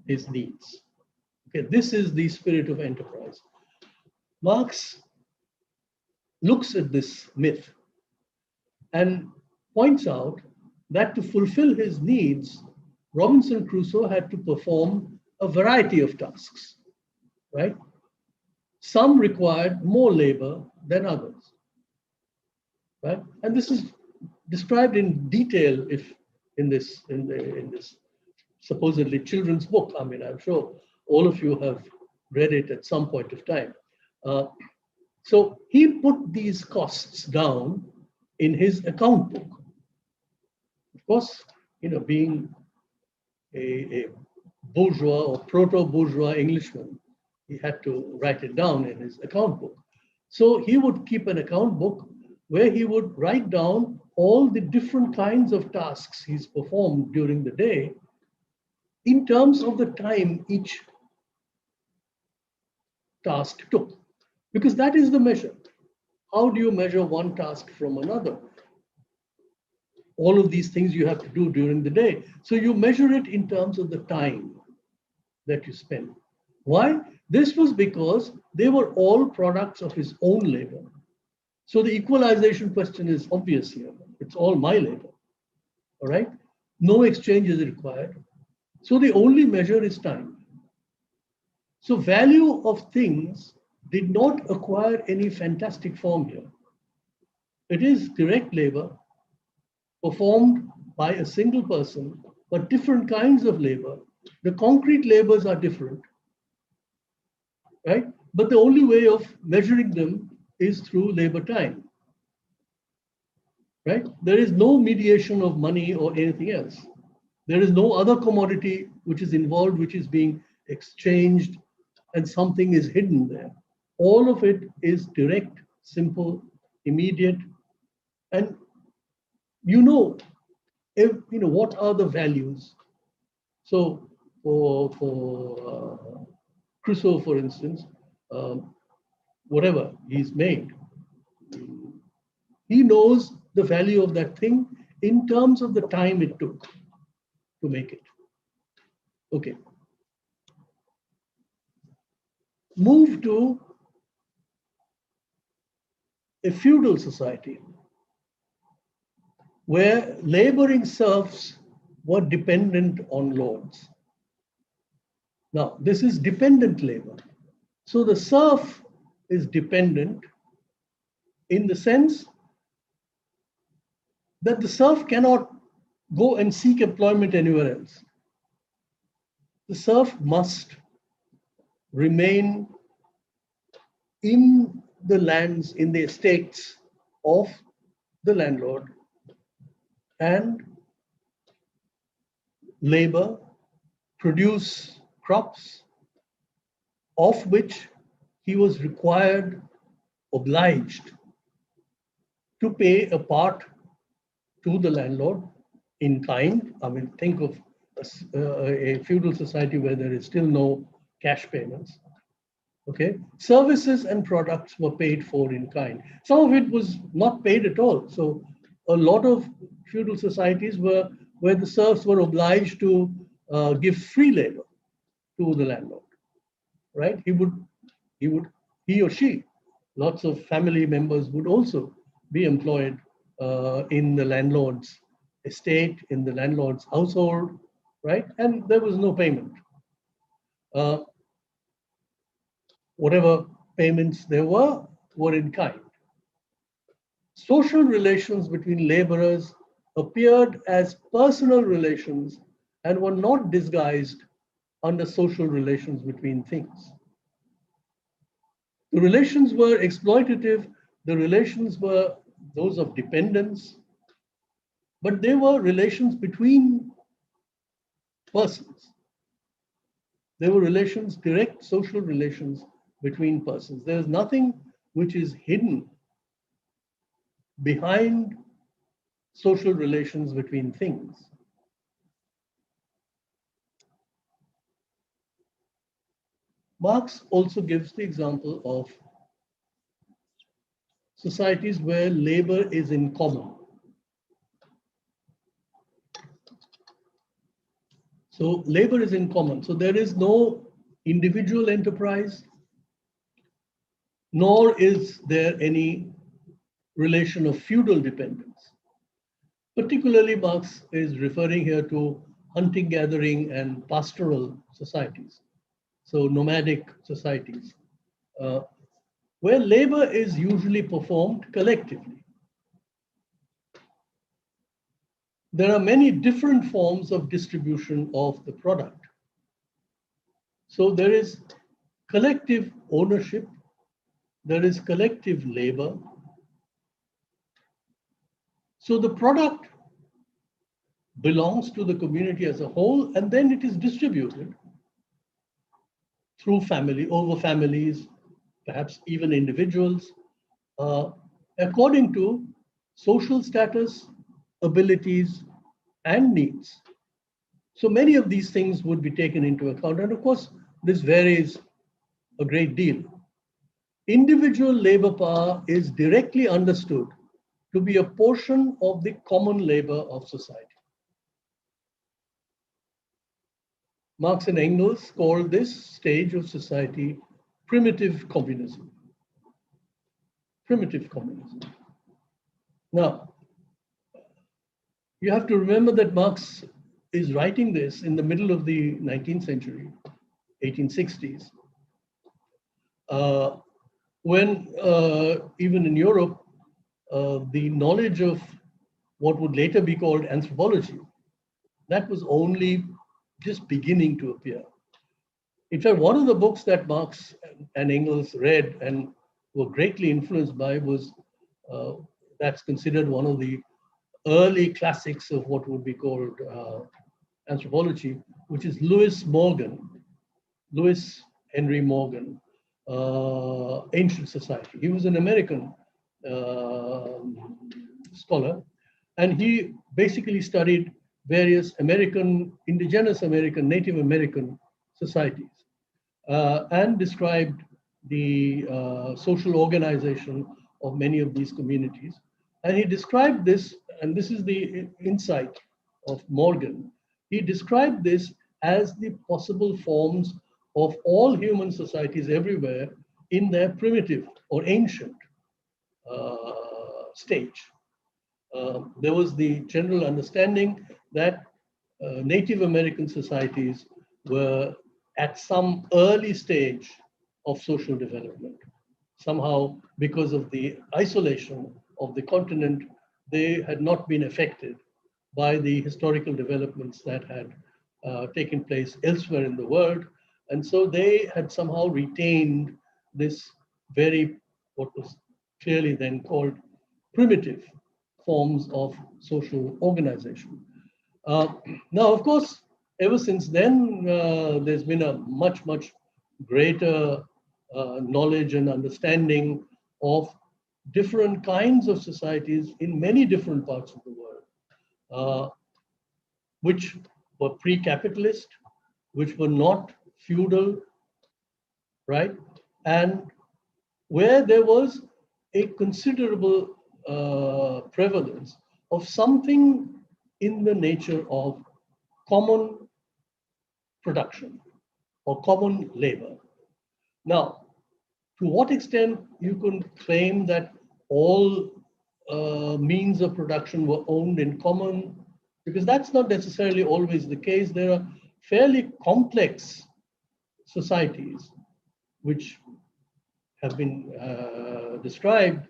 his needs. Okay, this is the spirit of enterprise. Marx looks at this myth and points out that to fulfill his needs, Robinson Crusoe had to perform a variety of tasks, right? Some required more labor than others, right? And this is described in detail in this supposedly children's book. I mean, I'm sure all of you have read it at some point of time. So he put these costs down in his account book. Of course, being a bourgeois or proto-bourgeois Englishman, he had to write it down in his account book. So he would keep an account book where he would write down all the different kinds of tasks he's performed during the day in terms of the time each task took. Because that is the measure. How do you measure one task from another? All of these things you have to do during the day. So you measure it in terms of the time that you spend. Why? This was because they were all products of his own labor. So the equalization question is obvious here. It's all my labor, all right? No exchange is required. So the only measure is time. So value of things did not acquire any fantastic form here. It is direct labor performed by a single person, but different kinds of labor. The concrete labors are different, right? But the only way of measuring them is through labor time, right? There is no mediation of money or anything else. There is no other commodity which is involved, which is being exchanged, and something is hidden there. All of it is direct, simple, immediate, and you know, what are the values. So for Crusoe, for instance, whatever he's made, he knows the value of that thing in terms of the time it took to make it. Okay. Move to a feudal society where laboring serfs were dependent on lords. Now, this is dependent labor. So the serf is dependent in the sense that the serf cannot go and seek employment anywhere else. The serf must remain in the lands, in the estates of the landlord and labor, produce crops of which he was required, obliged to pay a part to the landlord in kind. I mean, think of a feudal society where there is still no cash payments. Okay, services and products were paid for in kind. Some of it was not paid at all. So a lot of feudal societies were where the serfs were obliged to give free labor to the landlord. Right? He or she, lots of family members would also be employed in the landlord's estate, in the landlord's household, right? And there was no payment. Whatever payments there were in kind. Social relations between laborers appeared as personal relations and were not disguised under social relations between things. The relations were exploitative, the relations were those of dependence, but they were relations between persons. They were relations, direct social relations between persons. There is nothing which is hidden behind social relations between things. Marx also gives the example of societies where labor is in common. So labor is in common. So there is no individual enterprise, nor is there any relation of feudal dependence. Particularly, Marx is referring here to hunting, gathering, and pastoral societies. So nomadic societies, where labor is usually performed collectively. There are many different forms of distribution of the product. So there is collective ownership, there is collective labor. So the product belongs to the community as a whole, and then it is distributed through family, over families, perhaps even individuals, according to social status, abilities, and needs. So many of these things would be taken into account. And of course, this varies a great deal. Individual labor power is directly understood to be a portion of the common labor of society. Marx and Engels called this stage of society primitive communism. Primitive communism. Now, you have to remember that Marx is writing this in the middle of the 19th century, 1860s, when even in Europe, the knowledge of what would later be called anthropology, that was only just beginning to appear. In fact, one of the books that Marx and Engels read and were greatly influenced by was, that's considered one of the early classics of what would be called anthropology, which is Lewis Henry Morgan, Ancient Society. He was an American scholar, and he basically studied various indigenous American, Native American societies, and described the social organization of many of these communities. And he described this, and this is the insight of Morgan, he described this as the possible forms of all human societies everywhere in their primitive or ancient stage. There was the general understanding that Native American societies were at some early stage of social development. Somehow, because of the isolation of the continent, they had not been affected by the historical developments that had taken place elsewhere in the world. And so they had somehow retained this what was clearly then called primitive forms of social organization. Now, of course, ever since then, there's been a much, much greater knowledge and understanding of different kinds of societies in many different parts of the world, which were pre-capitalist, which were not feudal, right? And where there was a considerable prevalence of something in the nature of common production or common labor. Now, to what extent you can claim that all means of production were owned in common, because that's not necessarily always the case. There are fairly complex societies which have been described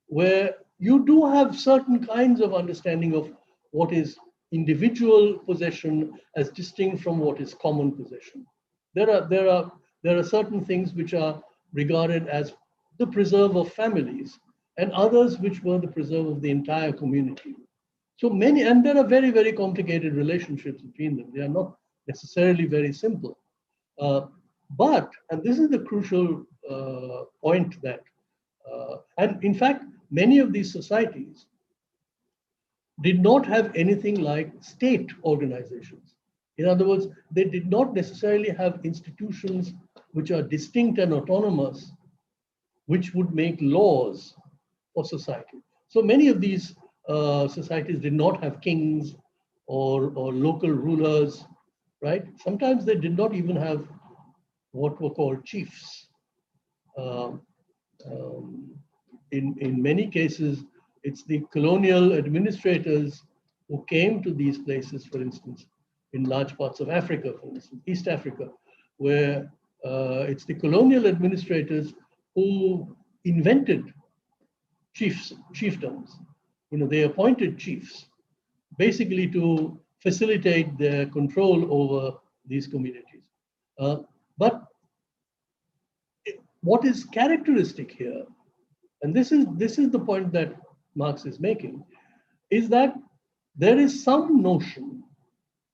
where you do have certain kinds of understanding of what is individual possession as distinct from what is common possession. There are certain things which are regarded as the preserve of families, and others which were the preserve of the entire community. So many, and there are very, very complicated relationships between them. They are not necessarily very simple. But, and this is the crucial point that, and in fact, many of these societies did not have anything like state organizations. In other words, they did not necessarily have institutions which are distinct and autonomous, which would make laws for society. So many of these societies did not have kings or local rulers, right? Sometimes they did not even have what were called chiefs. In many cases, it's the colonial administrators who came to these places, for instance, in large parts of Africa, for instance, East Africa, where it's the colonial administrators who invented chiefdoms. You know, they appointed chiefs basically to facilitate their control over these communities. But what is characteristic here, and this is the point that Marx is making, is that there is some notion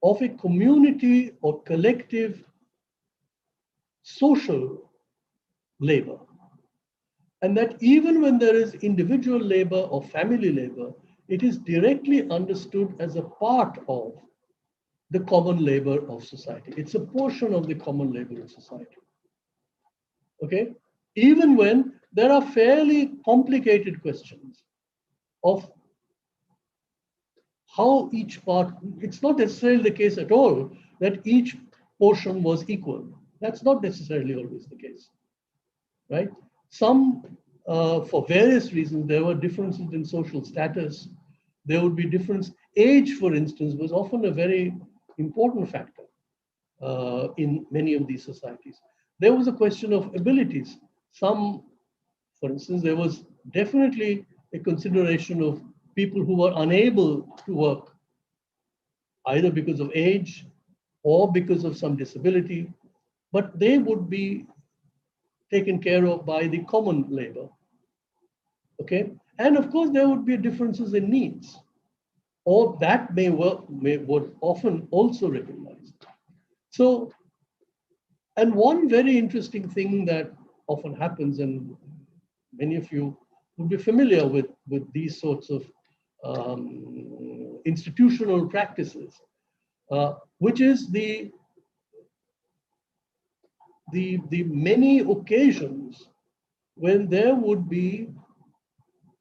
of a community or collective social labor, And that even when there is individual labor or family labor, it is directly understood as a part of the common labor of society. It's a portion of the common labor of society. Okay? Even when there are fairly complicated questions of how each part, it's not necessarily the case at all that each portion was equal. That's not necessarily always the case, right? Some, for various reasons, there were differences in social status. There would be difference. Age, for instance, was often a very important factor in many of these societies. There was a question of abilities. Some, for instance, there was definitely a consideration of people who were unable to work, either because of age or because of some disability, but they would be taken care of by the common labor. Okay, and of course there would be differences in needs, or that would often also recognized. So, and one very interesting thing that often happens, and many of you would be familiar with these sorts of institutional practices, which is the many occasions when there would be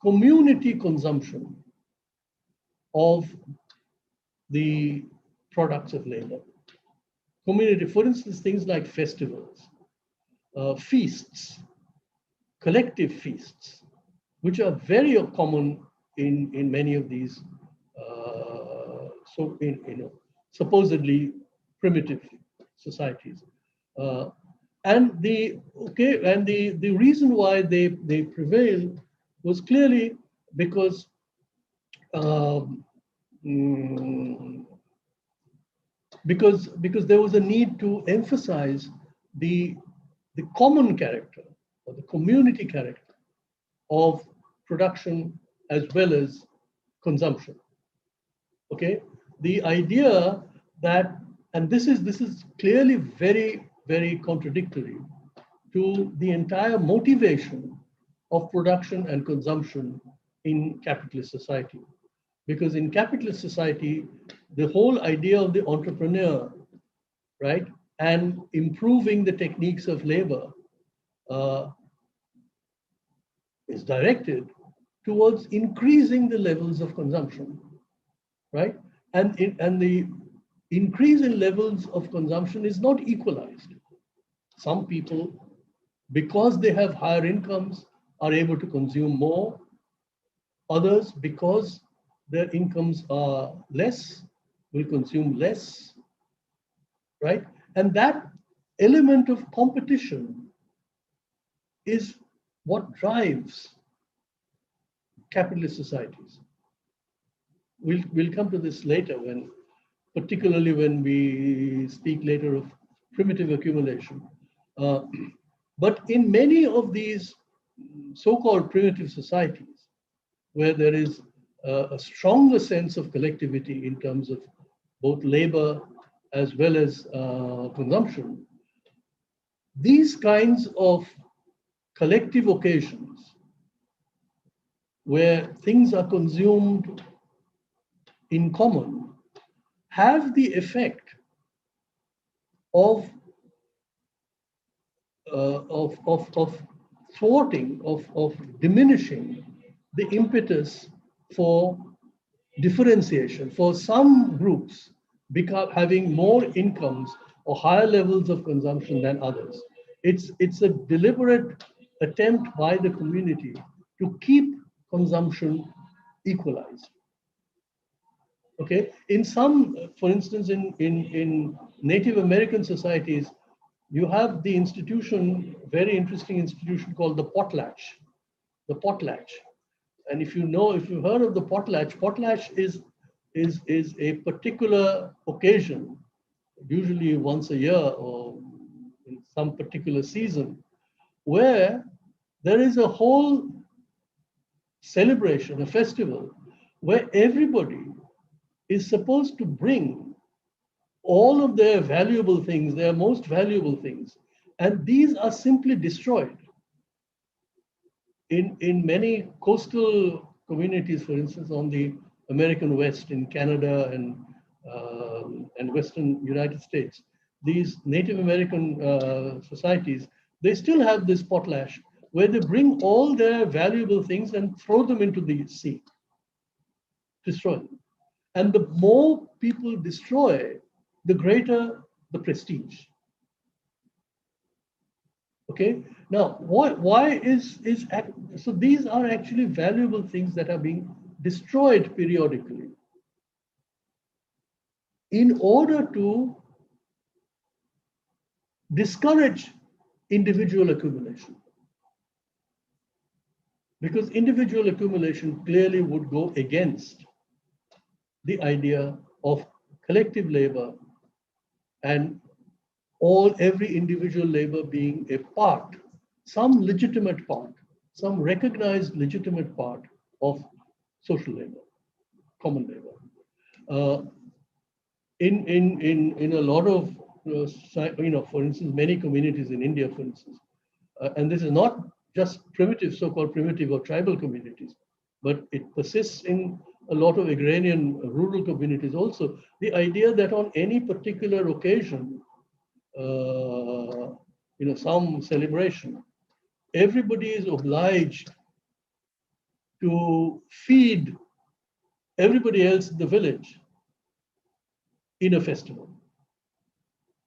community consumption of the products of labor. Community, for instance, things like festivals, feasts, collective feasts, which are very common in many of these supposedly primitive societies. And the reason why they prevailed was clearly because because there was a need to emphasize the common character or the community character of production as well as consumption. Okay, the idea that, and this is clearly very contradictory to the entire motivation of production and consumption in capitalist society. Because in capitalist society, the whole idea of the entrepreneur, right, and improving the techniques of labor is directed towards increasing the levels of consumption, right? And the increase in levels of consumption is not equalized. Some people, because they have higher incomes, are able to consume more. Others, because their incomes are less, will consume less, right? And that element of competition is what drives capitalist societies. We'll come to this later, particularly when we speak later of primitive accumulation. But in many of these so-called primitive societies, where there is a stronger sense of collectivity in terms of both labor as well as consumption, these kinds of collective occasions where things are consumed in common have the effect of thwarting, of diminishing the impetus for differentiation. For some groups having more incomes or higher levels of consumption than others, it's a deliberate attempt by the community to keep consumption equalized. Okay, in some, for instance, in Native American societies, you have the institution, very interesting institution called the potlatch. The potlatch. And if you've heard of the potlatch is a particular occasion, usually once a year or in some particular season, where there is a whole celebration, a festival, where everybody is supposed to bring all of their valuable things, their most valuable things, and these are simply destroyed. in many coastal communities, for instance, on the American West, in Canada and Western United States, these Native American societies, they still have this potlatch where they bring all their valuable things and throw them into the sea, destroy them. And the more people destroy, the greater the prestige. Okay. Now, why is so? These are actually valuable things that are being destroyed periodically in order to discourage individual accumulation. Because individual accumulation clearly would go against the idea of collective labor and every individual labor being a part, some legitimate part, some recognized legitimate part of social labor, common labor. In a lot of, for instance, many communities in India, for instance, and this is not just primitive, so-called primitive or tribal communities, but it persists in a lot of agrarian rural communities also, the idea that on any particular occasion, some celebration, everybody is obliged to feed everybody else in the village in a festival.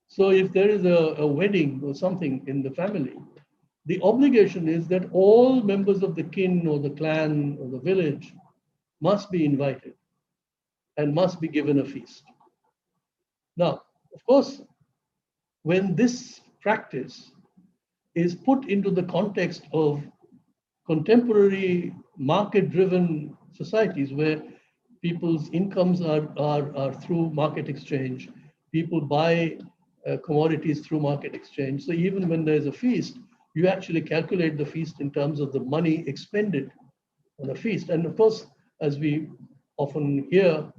So if there is a wedding or something in the family, the obligation is that all members of the kin or the clan or the village must be invited and must be given a feast. Now, of course, when this practice is put into the context of contemporary market-driven societies where people's incomes are through market exchange, people buy commodities through market exchange. So even when there's a feast, you actually calculate the feast in terms of the money expended on a feast. And of course, as we often hear,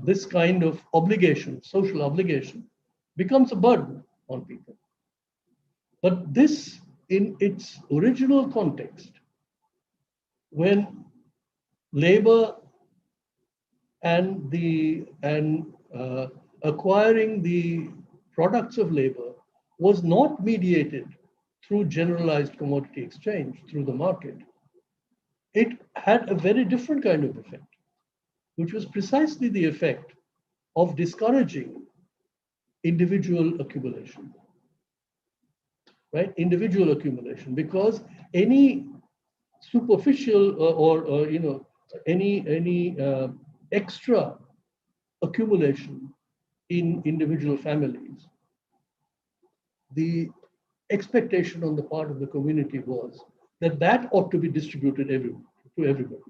this kind of obligation, social obligation, becomes a burden on people. But this, in its original context, when labor and acquiring the products of labor was not mediated through generalized commodity exchange, through the market, it had a very different kind of effect, which was precisely the effect of discouraging individual accumulation, right? Individual accumulation, because any superficial or any extra accumulation in individual families, the expectation on the part of the community was that that ought to be distributed to everybody.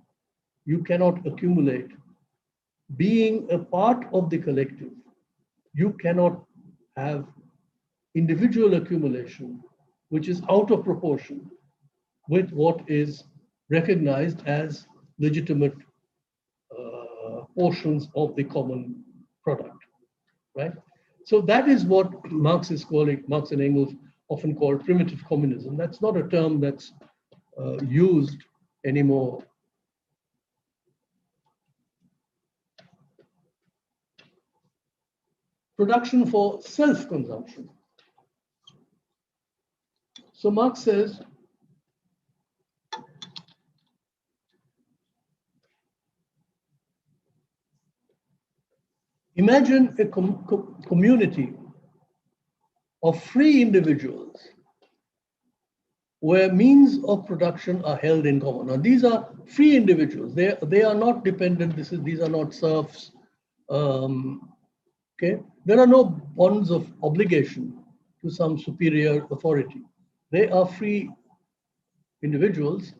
You cannot accumulate. Being a part of the collective, you cannot have individual accumulation, which is out of proportion with what is recognized as legitimate portions of the common product, right? So that is what Marx is calling, Marx and Engels often call primitive communism. That's not a term that's used anymore. Production for self-consumption. So Marx says, imagine a community of free individuals where means of production are held in common. Now, these are free individuals. They are not dependent. These are not serfs. Okay, there are no bonds of obligation to some superior authority. They are free individuals.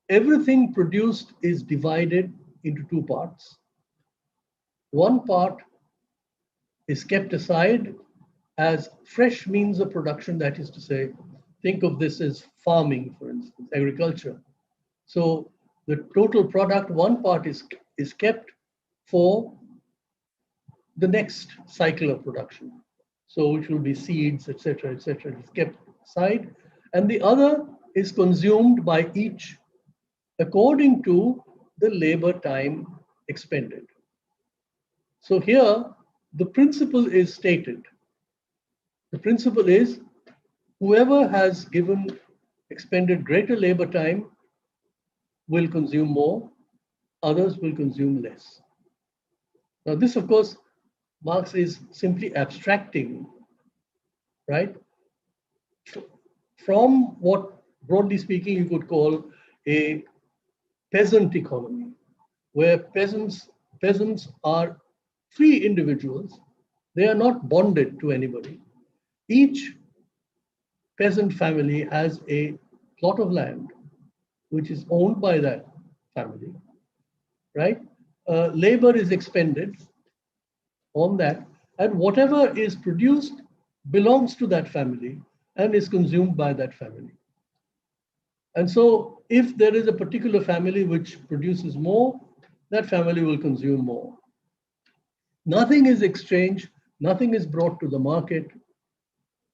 Everything produced is divided into two parts. One part is kept aside as fresh means of production, that is to say, think of this as farming, for instance, agriculture. So the total product, one part is kept for the next cycle of production. So which will be seeds, etc., etc. It's kept aside. And the other is consumed by each according to the labor time expended. So here, the principle is stated. The principle is whoever has expended greater labor time will consume more, others will consume less. Now this, of course, Marx is simply abstracting, right, from what, broadly speaking, you could call a peasant economy, where peasants are free individuals. They are not bonded to anybody. Each peasant family has a plot of land which is owned by that family, right? Labor is expended on that, and whatever is produced belongs to that family and is consumed by that family. And so if there is a particular family which produces more, that family will consume more. Nothing is exchanged, nothing is brought to the market,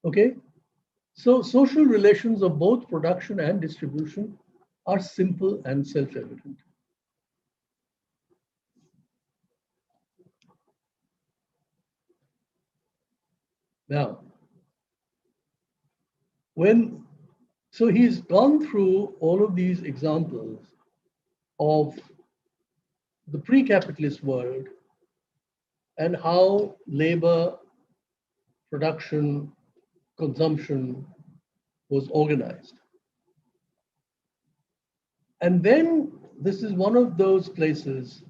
okay? So social relations of both production and distribution are simple and self-evident. Now, so he's gone through all of these examples of the pre-capitalist world and how labor, production, consumption was organized. And then this is one of those places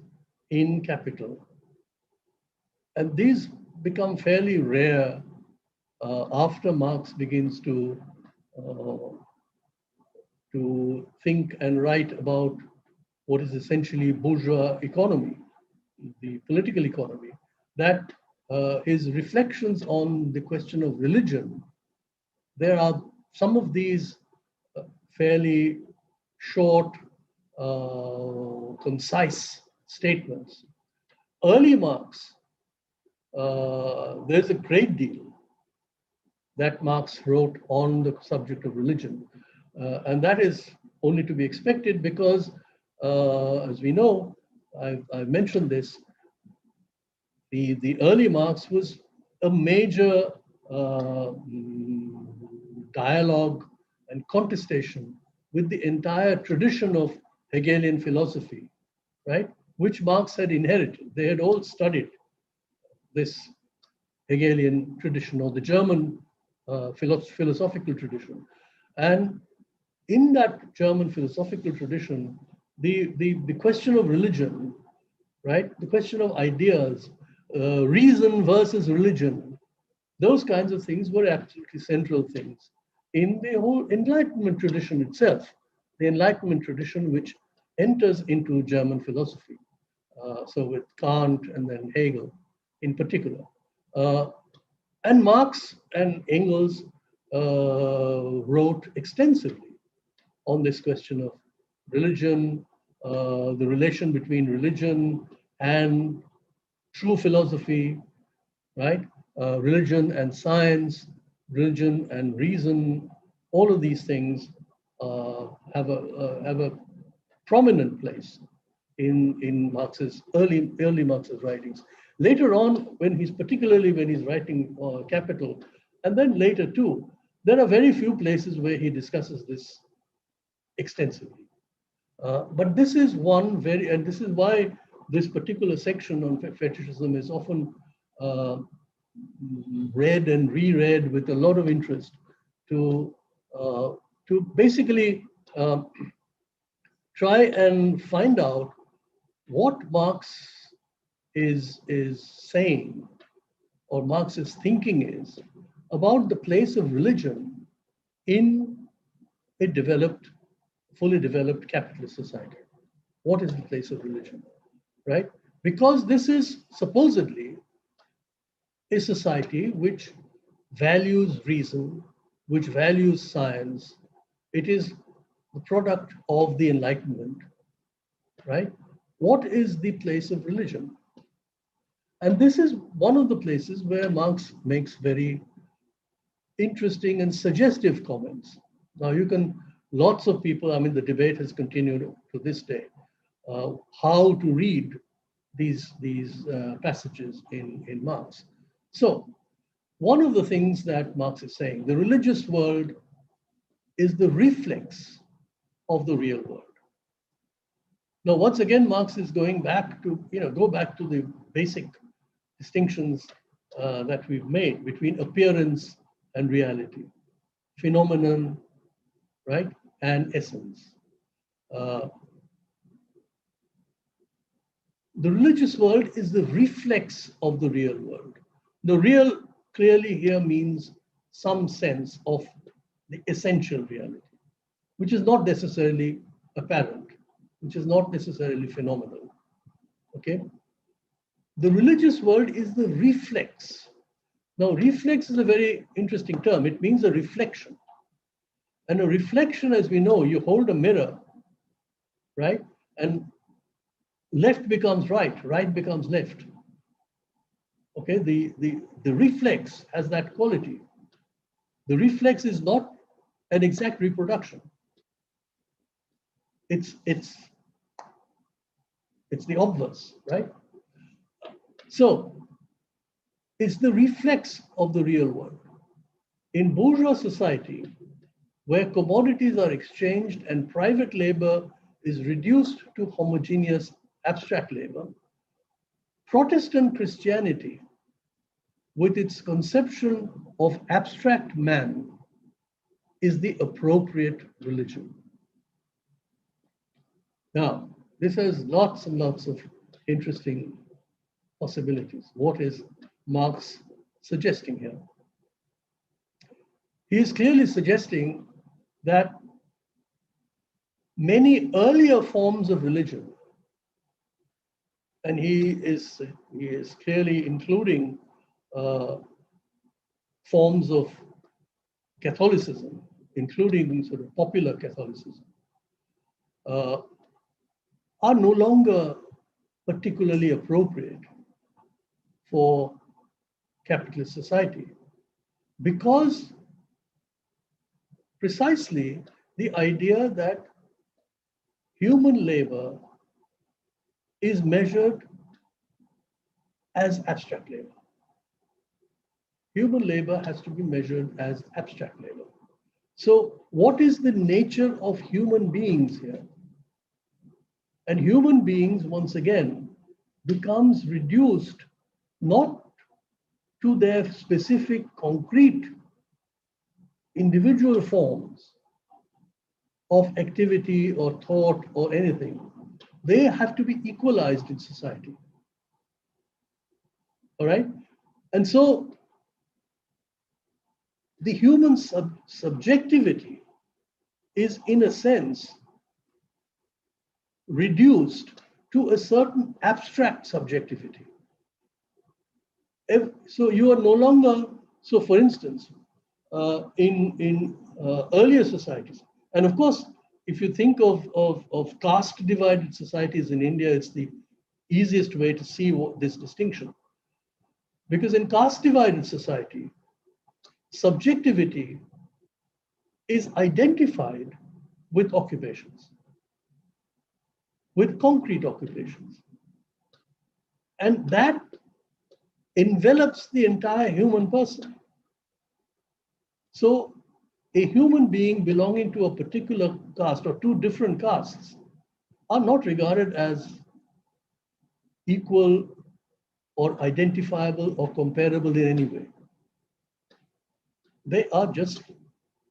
in capital, and these become fairly rare after Marx begins to think and write about what is essentially bourgeois economy, the political economy, that his reflections on the question of religion, there are some of these fairly short, concise statements. Early Marx, there's a great deal that Marx wrote on the subject of religion. And that is only to be expected because, as we know, I've mentioned this, the early Marx was a major dialogue and contestation with the entire tradition of Hegelian philosophy, right, which Marx had inherited. They had all studied this Hegelian tradition, or the German philosophical tradition. And in that German philosophical tradition, the question of religion, right, the question of ideas, reason versus religion, those kinds of things were absolutely central things in the whole Enlightenment tradition itself, the Enlightenment tradition which enters into German philosophy. So with Kant and then Hegel in particular. And Marx and Engels wrote extensively on this question of religion, the relation between religion and true philosophy, right? Religion and science, religion and reason, all of these things have a prominent place in Marx's early Marx's writings. Later on, particularly when he's writing Capital, and then later too, there are very few places where he discusses this extensively. But this is and this is why this particular section on fetishism is often read and reread with a lot of interest to basically try and find out what Marx is saying, or Marx's thinking is, about the place of religion in a fully developed capitalist society. What is the place of religion, right? Because this is supposedly a society which values reason, which values science. It is the product of the Enlightenment, right? What is the place of religion? And this is one of the places where Marx makes very interesting and suggestive comments. Now you can lots of people, I mean, the debate has continued to this day, how to read these passages in Marx. So one of the things that Marx is saying, the religious world is the reflex of the real world. Now, once again, Marx is going back to, go back to the basic distinctions that we've made between appearance and reality, phenomenon, right, and essence. The religious world is the reflex of the real world. The real clearly here means some sense of the essential reality, which is not necessarily apparent, which is not necessarily phenomenal. Okay? The religious world is the reflex. Now, reflex is a very interesting term. It means a reflection. And a reflection, as we know, you hold a mirror, right? And left becomes right, right becomes left. Okay, the reflex has that quality. The reflex is not an exact reproduction. It's the obverse, right? So it's the reflex of the real world. In bourgeois society, where commodities are exchanged and private labor is reduced to homogeneous abstract labor, Protestant Christianity, with its conception of abstract man, is the appropriate religion. Now, this has lots and lots of interesting possibilities. What is Marx suggesting here? He is clearly suggesting that many earlier forms of religion, and he is clearly including forms of Catholicism, including sort of popular Catholicism, are no longer particularly appropriate for capitalist society, because precisely the idea that human labor is measured as abstract labor. Human labor has to be measured as abstract labor. So what is the nature of human beings here? And human beings, once again, becomes reduced not to their specific concrete individual forms of activity or thought or anything. They have to be equalized in society. All right? And so the human subjectivity is, in a sense, reduced to a certain abstract subjectivity. So you are no longer, so for instance, in earlier societies, and of course, if you think of caste divided societies in India, it's the easiest way to see this distinction. Because in caste divided society, subjectivity is identified with occupations, with concrete occupations. And that envelops the entire human person. So a human being belonging to a particular caste or two different castes are not regarded as equal or identifiable or comparable in any way. They are just,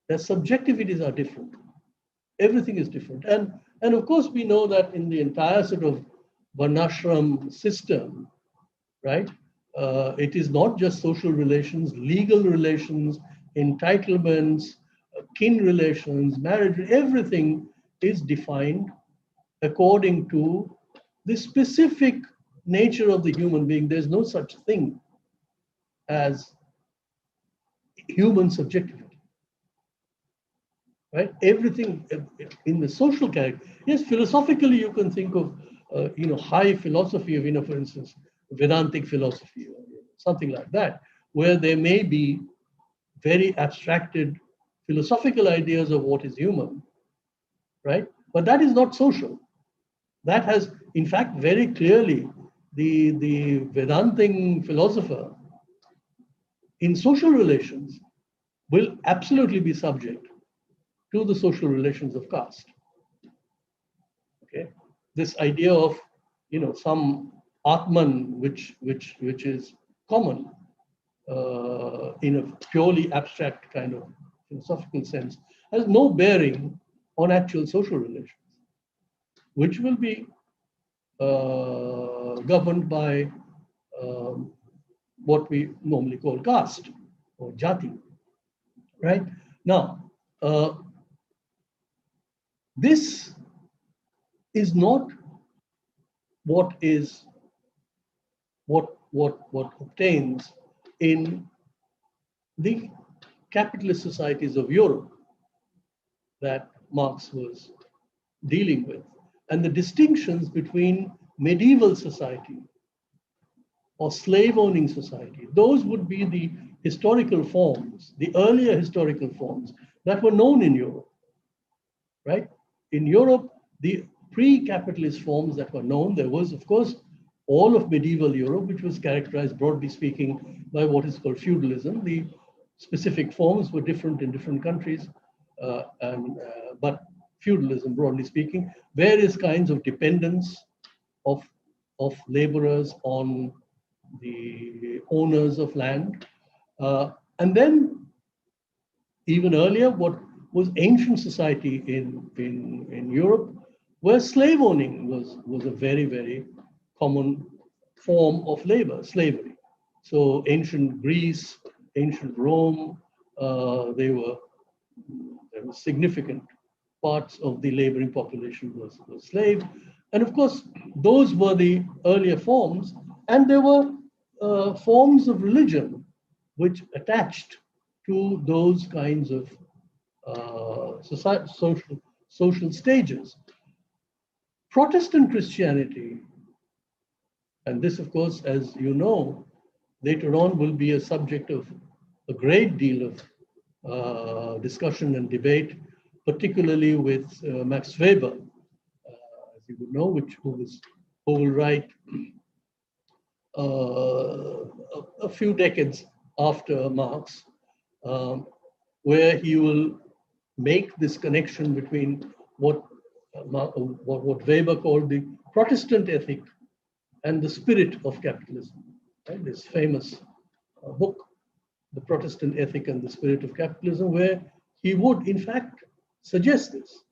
their subjectivities are different. Everything is different. And of course, we know that in the entire sort of Varnashram system, right, it is not just social relations, legal relations, entitlements, kin relations, marriage, everything is defined according to the specific nature of the human being. There's no such thing as human subjectivity, right? Everything in the social character. Yes, philosophically, you can think of, high philosophy of, for instance, Vedantic philosophy or something like that, where there may be very abstracted philosophical ideas of what is human, right? But that is not social. That has, in fact, very clearly, the Vedanting philosopher in social relations will absolutely be subject to the social relations of caste. Okay, this idea of some Atman which is common in a purely abstract kind of philosophical sense has no bearing on actual social relations, which will be governed by what we normally call caste or jati, right? Now, this is not what obtains in the capitalist societies of Europe that Marx was dealing with, and the distinctions between medieval society or slave-owning society. Those would be the historical forms, the earlier historical forms that were known in Europe, right? In Europe, the pre-capitalist forms that were known, there was, of course, all of medieval Europe, which was characterized, broadly speaking, by what is called feudalism. The specific forms were different in different countries, but feudalism, broadly speaking, various kinds of dependence of laborers on the owners of land. And then, even earlier, what was ancient society in Europe, where slave owning was a very, very common form of labor, slavery. So ancient Greece, ancient Rome, there were significant parts of the laboring population was slave. And of course, those were the earlier forms, and there were forms of religion which attached to those kinds of social stages. Protestant Christianity, and this, of course, as you know, later on will be a subject of a great deal of discussion and debate, particularly with Max Weber, as you would know, who will write a few decades after Marx, where he will make this connection between what Weber called the Protestant ethic and the spirit of capitalism. Right? This famous book, The Protestant Ethic and the Spirit of Capitalism, where he would, in fact, suggest this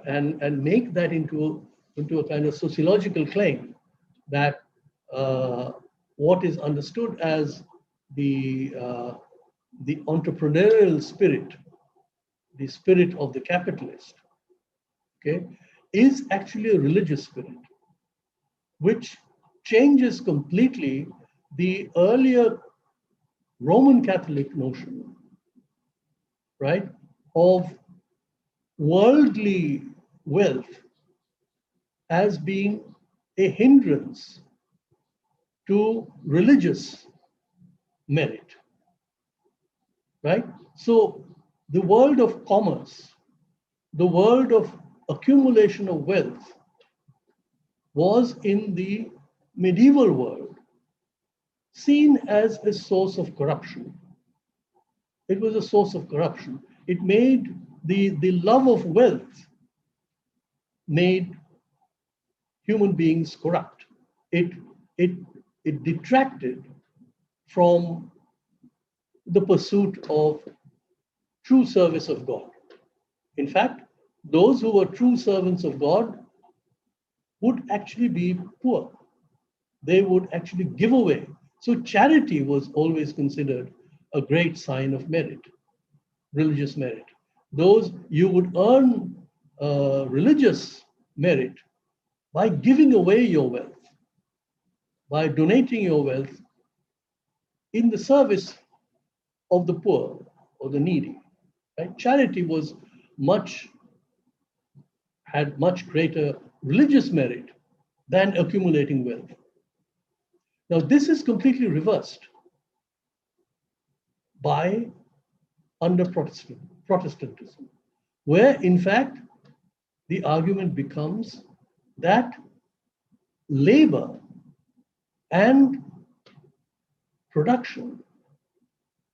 and make that into a kind of sociological claim that what is understood as the entrepreneurial spirit, the spirit of the capitalist, okay, is actually a religious spirit, which changes completely the earlier Roman Catholic notion, right, of worldly wealth as being a hindrance to religious merit, right? So the world of commerce, the world of accumulation of wealth was in the medieval world seen as a source of corruption. It was a source of corruption. It made the love of wealth made human beings corrupt. It detracted from the pursuit of true service of God. In fact, those who were true servants of God would actually be poor. They would actually give away. So charity was always considered a great sign of merit, religious merit. Those you would earn religious merit by giving away your wealth, by donating your wealth in the service of the poor or the needy. Right? Charity had much greater religious merit than accumulating wealth. Now, this is completely reversed under Protestantism, where in fact the argument becomes that labor and production,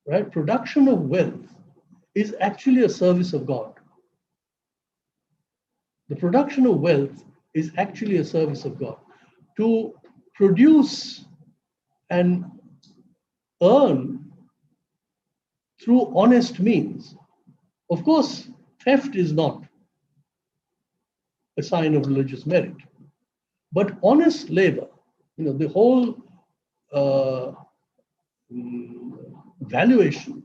right? Production of wealth is actually a service of God. The production of wealth is actually a service of God. To produce and earn through honest means. Of course, theft is not a sign of religious merit, but honest labor, the whole valuation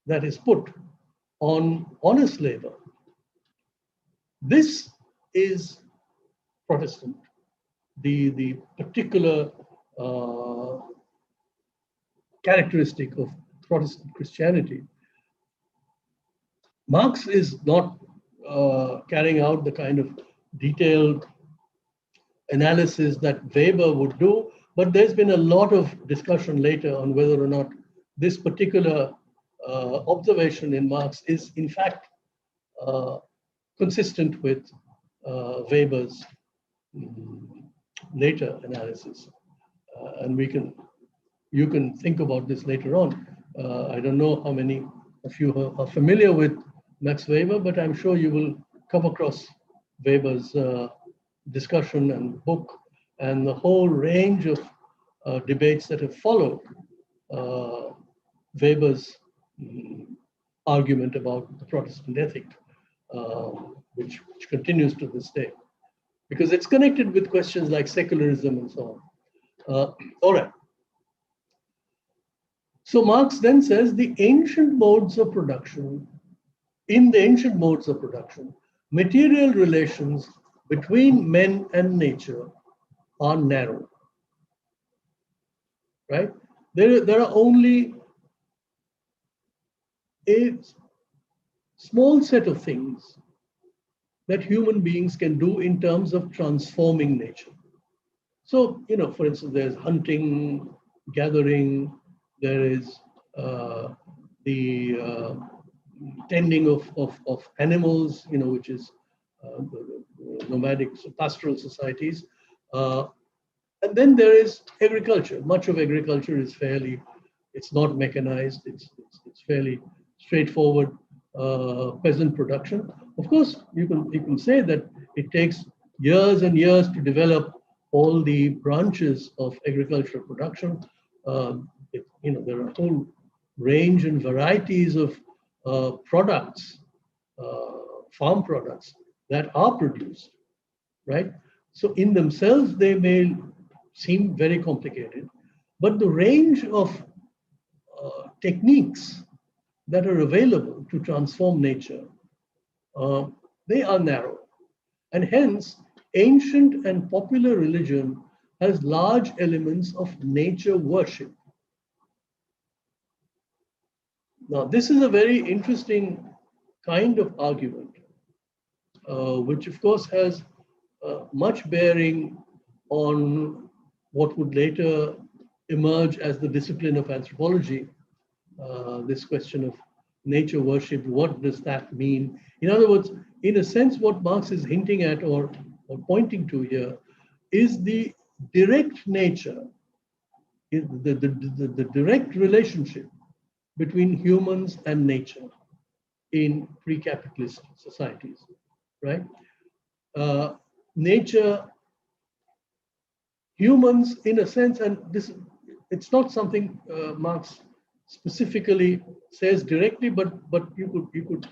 that is put on honest labor, this is Protestant, the particular characteristic of Protestant Christianity. Marx is not carrying out the kind of detailed analysis that Weber would do, but there's been a lot of discussion later on whether or not this particular observation in Marx is in fact consistent with Weber's later analysis. And you can think about this later on. I don't know how many of you are familiar with Max Weber, but I'm sure you will come across Weber's discussion and book and the whole range of debates that have followed Weber's argument about the Protestant ethic, which continues to this day, because it's connected with questions like secularism and so on. All right. So Marx then says in the ancient modes of production, material relations between men and nature are narrow, right? There are only a small set of things that human beings can do in terms of transforming nature. So, for instance, there's hunting, gathering, there is the tending of animals, which is nomadic, pastoral societies. And then there is agriculture. Much of agriculture is it's not mechanized, it's fairly straightforward peasant production. Of course, you can say that it takes years and years to develop all the branches of agricultural production. There are a whole range and varieties of products, farm products that are produced, right? So in themselves, they may seem very complicated, but the range of techniques that are available to transform nature, they are narrow. And hence, ancient and popular religion has large elements of nature worship. Now, this is a very interesting kind of argument, which of course has much bearing on what would later emerge as the discipline of anthropology, this question of nature worship. What does that mean? In other words, in a sense, what Marx is hinting at or pointing to here is the direct nature, the direct relationship between humans and nature in pre-capitalist societies, right? Nature, humans, in a sense, and it's not something Marx specifically says directly, but you could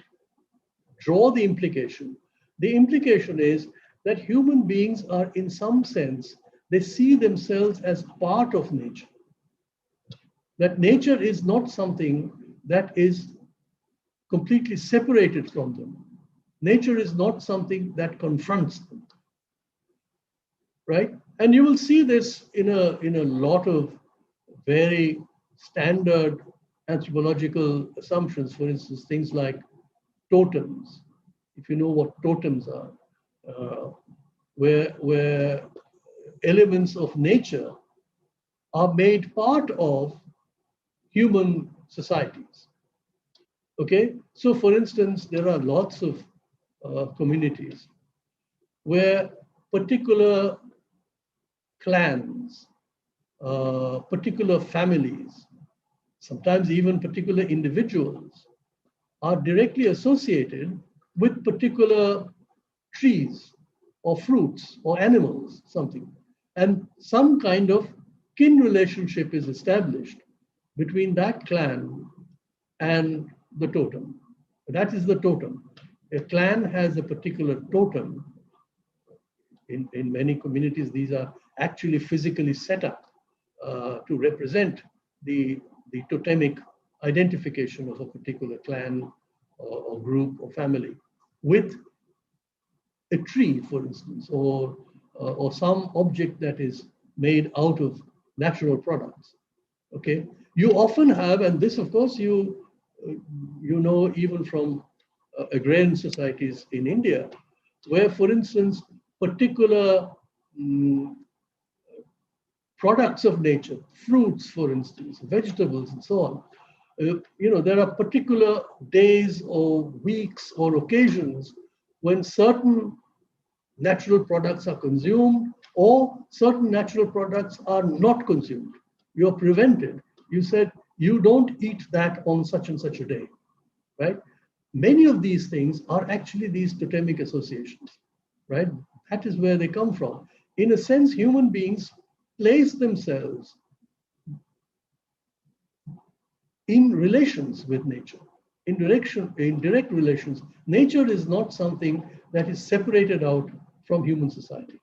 draw the implication. The implication is that human beings are, in some sense, they see themselves as part of nature. That nature is not something that is completely separated from them. Nature is not something that confronts them, right? And you will see this in a lot of very standard anthropological assumptions. For instance, things like totems. If you know what totems are, where elements of nature are made part of human societies. Okay, so for instance, there are lots of communities where particular clans, particular families, sometimes even particular individuals are directly associated with particular trees or fruits or animals, something. And some kind of kin relationship is established between that clan and the totem. That is the totem. A clan has a particular totem. In many communities, these are actually physically set up to represent the totemic identification of a particular clan or group or family with a tree, for instance, or some object that is made out of natural products. Okay, you often have, and this, of course, you know even from agrarian societies in India, where, for instance, particular products of nature, fruits, for instance, vegetables, and so on. There are particular days or weeks or occasions when certain natural products are consumed or certain natural products are not consumed. You're prevented. You said you don't eat that on such and such a day, right? Many of these things are actually these totemic associations, right? That is where they come from. In a sense, human beings place themselves in relations with nature, in direct relations. Nature is not something that is separated out from human society.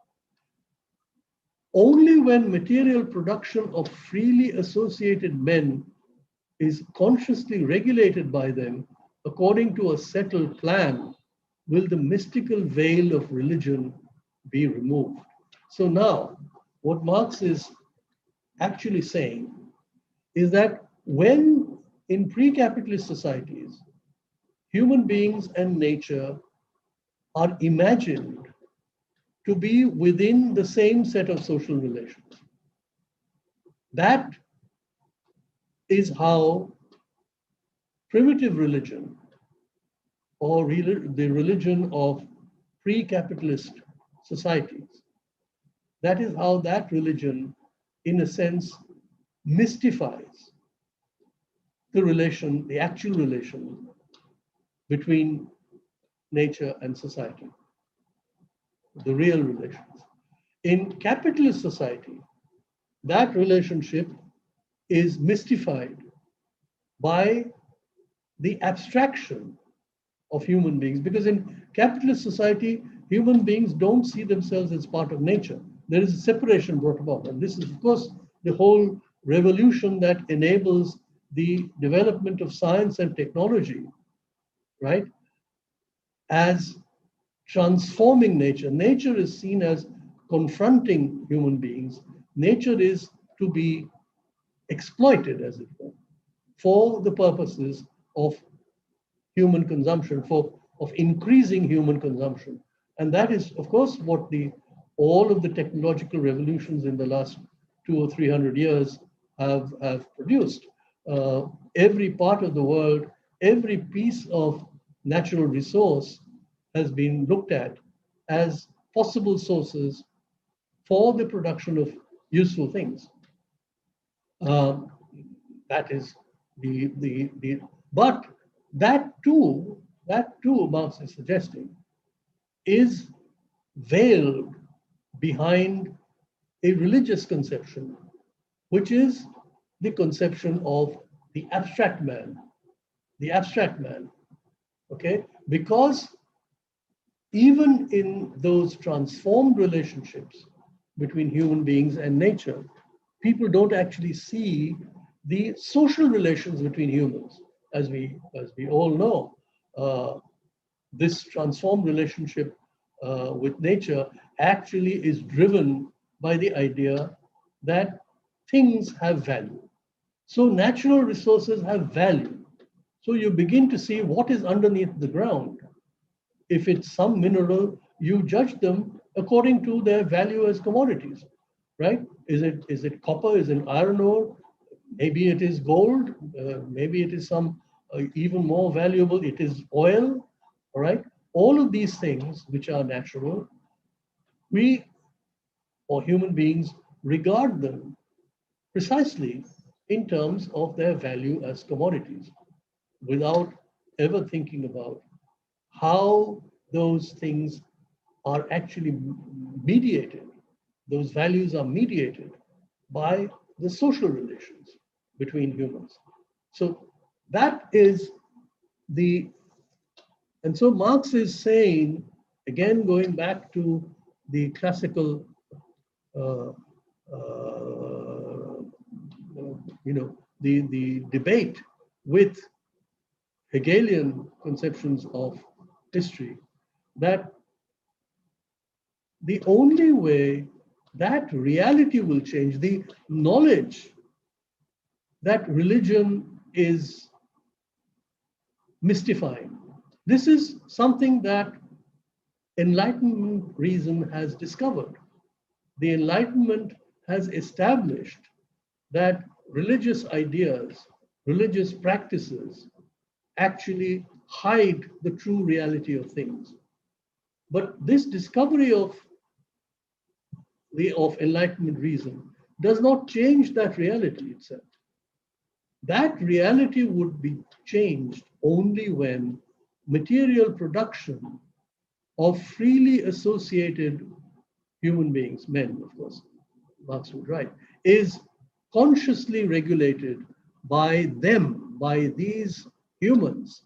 Only when material production of freely associated men is consciously regulated by them according to a settled plan will the mystical veil of religion be removed. So now, what Marx is actually saying is that when in pre-capitalist societies, human beings and nature are imagined to be within the same set of social relations, that is how primitive religion or the religion of pre-capitalist societies, that is how that religion, in a sense, mystifies the relation, the actual relation between nature and society, the real relations. In capitalist society, that relationship is mystified by the abstraction of human beings, because in capitalist society, human beings don't see themselves as part of nature. There is a separation brought about. And this is, of course, the whole revolution that enables the development of science and technology, right, as transforming nature. Nature is seen as confronting human beings. Nature is to be exploited, as it were, for the purposes of human consumption, of increasing human consumption. And that is, of course, what all of the technological revolutions in the last 200 or 300 years have produced. Every part of the world, every piece of natural resource has been looked at as possible sources for the production of useful things. That is but that too, Marx is suggesting, is veiled behind a religious conception, which is the conception of the abstract man, okay? Because even in those transformed relationships between human beings and nature, people don't actually see the social relations between humans. As we all know, this transformed relationship with nature actually is driven by the idea that things have value. So natural resources have value. So you begin to see what is underneath the ground. If it's some mineral, you judge them according to their value as commodities, right? Is it copper? Is it iron ore? Maybe it is gold. Maybe it is some even more valuable. It is oil, all right? all of these things which are natural, we or human beings regard them precisely in terms of their value as commodities, without ever thinking about how those things are actually mediated. Those values are mediated by the social relations between humans. So that is the, and so Marx is saying, again, going back to the classical, uh, uh, the debate with Hegelian conceptions of history, that the only way that reality will change, the knowledge that religion is mystifying. This is something that Enlightenment reason has discovered. The Enlightenment has established that religious ideas, religious practices actually hide the true reality of things. But this discovery of Enlightenment reason does not change that reality itself. That reality would be changed only when material production of freely associated human beings, men, of course, Marx would write, is consciously regulated by them, by these humans,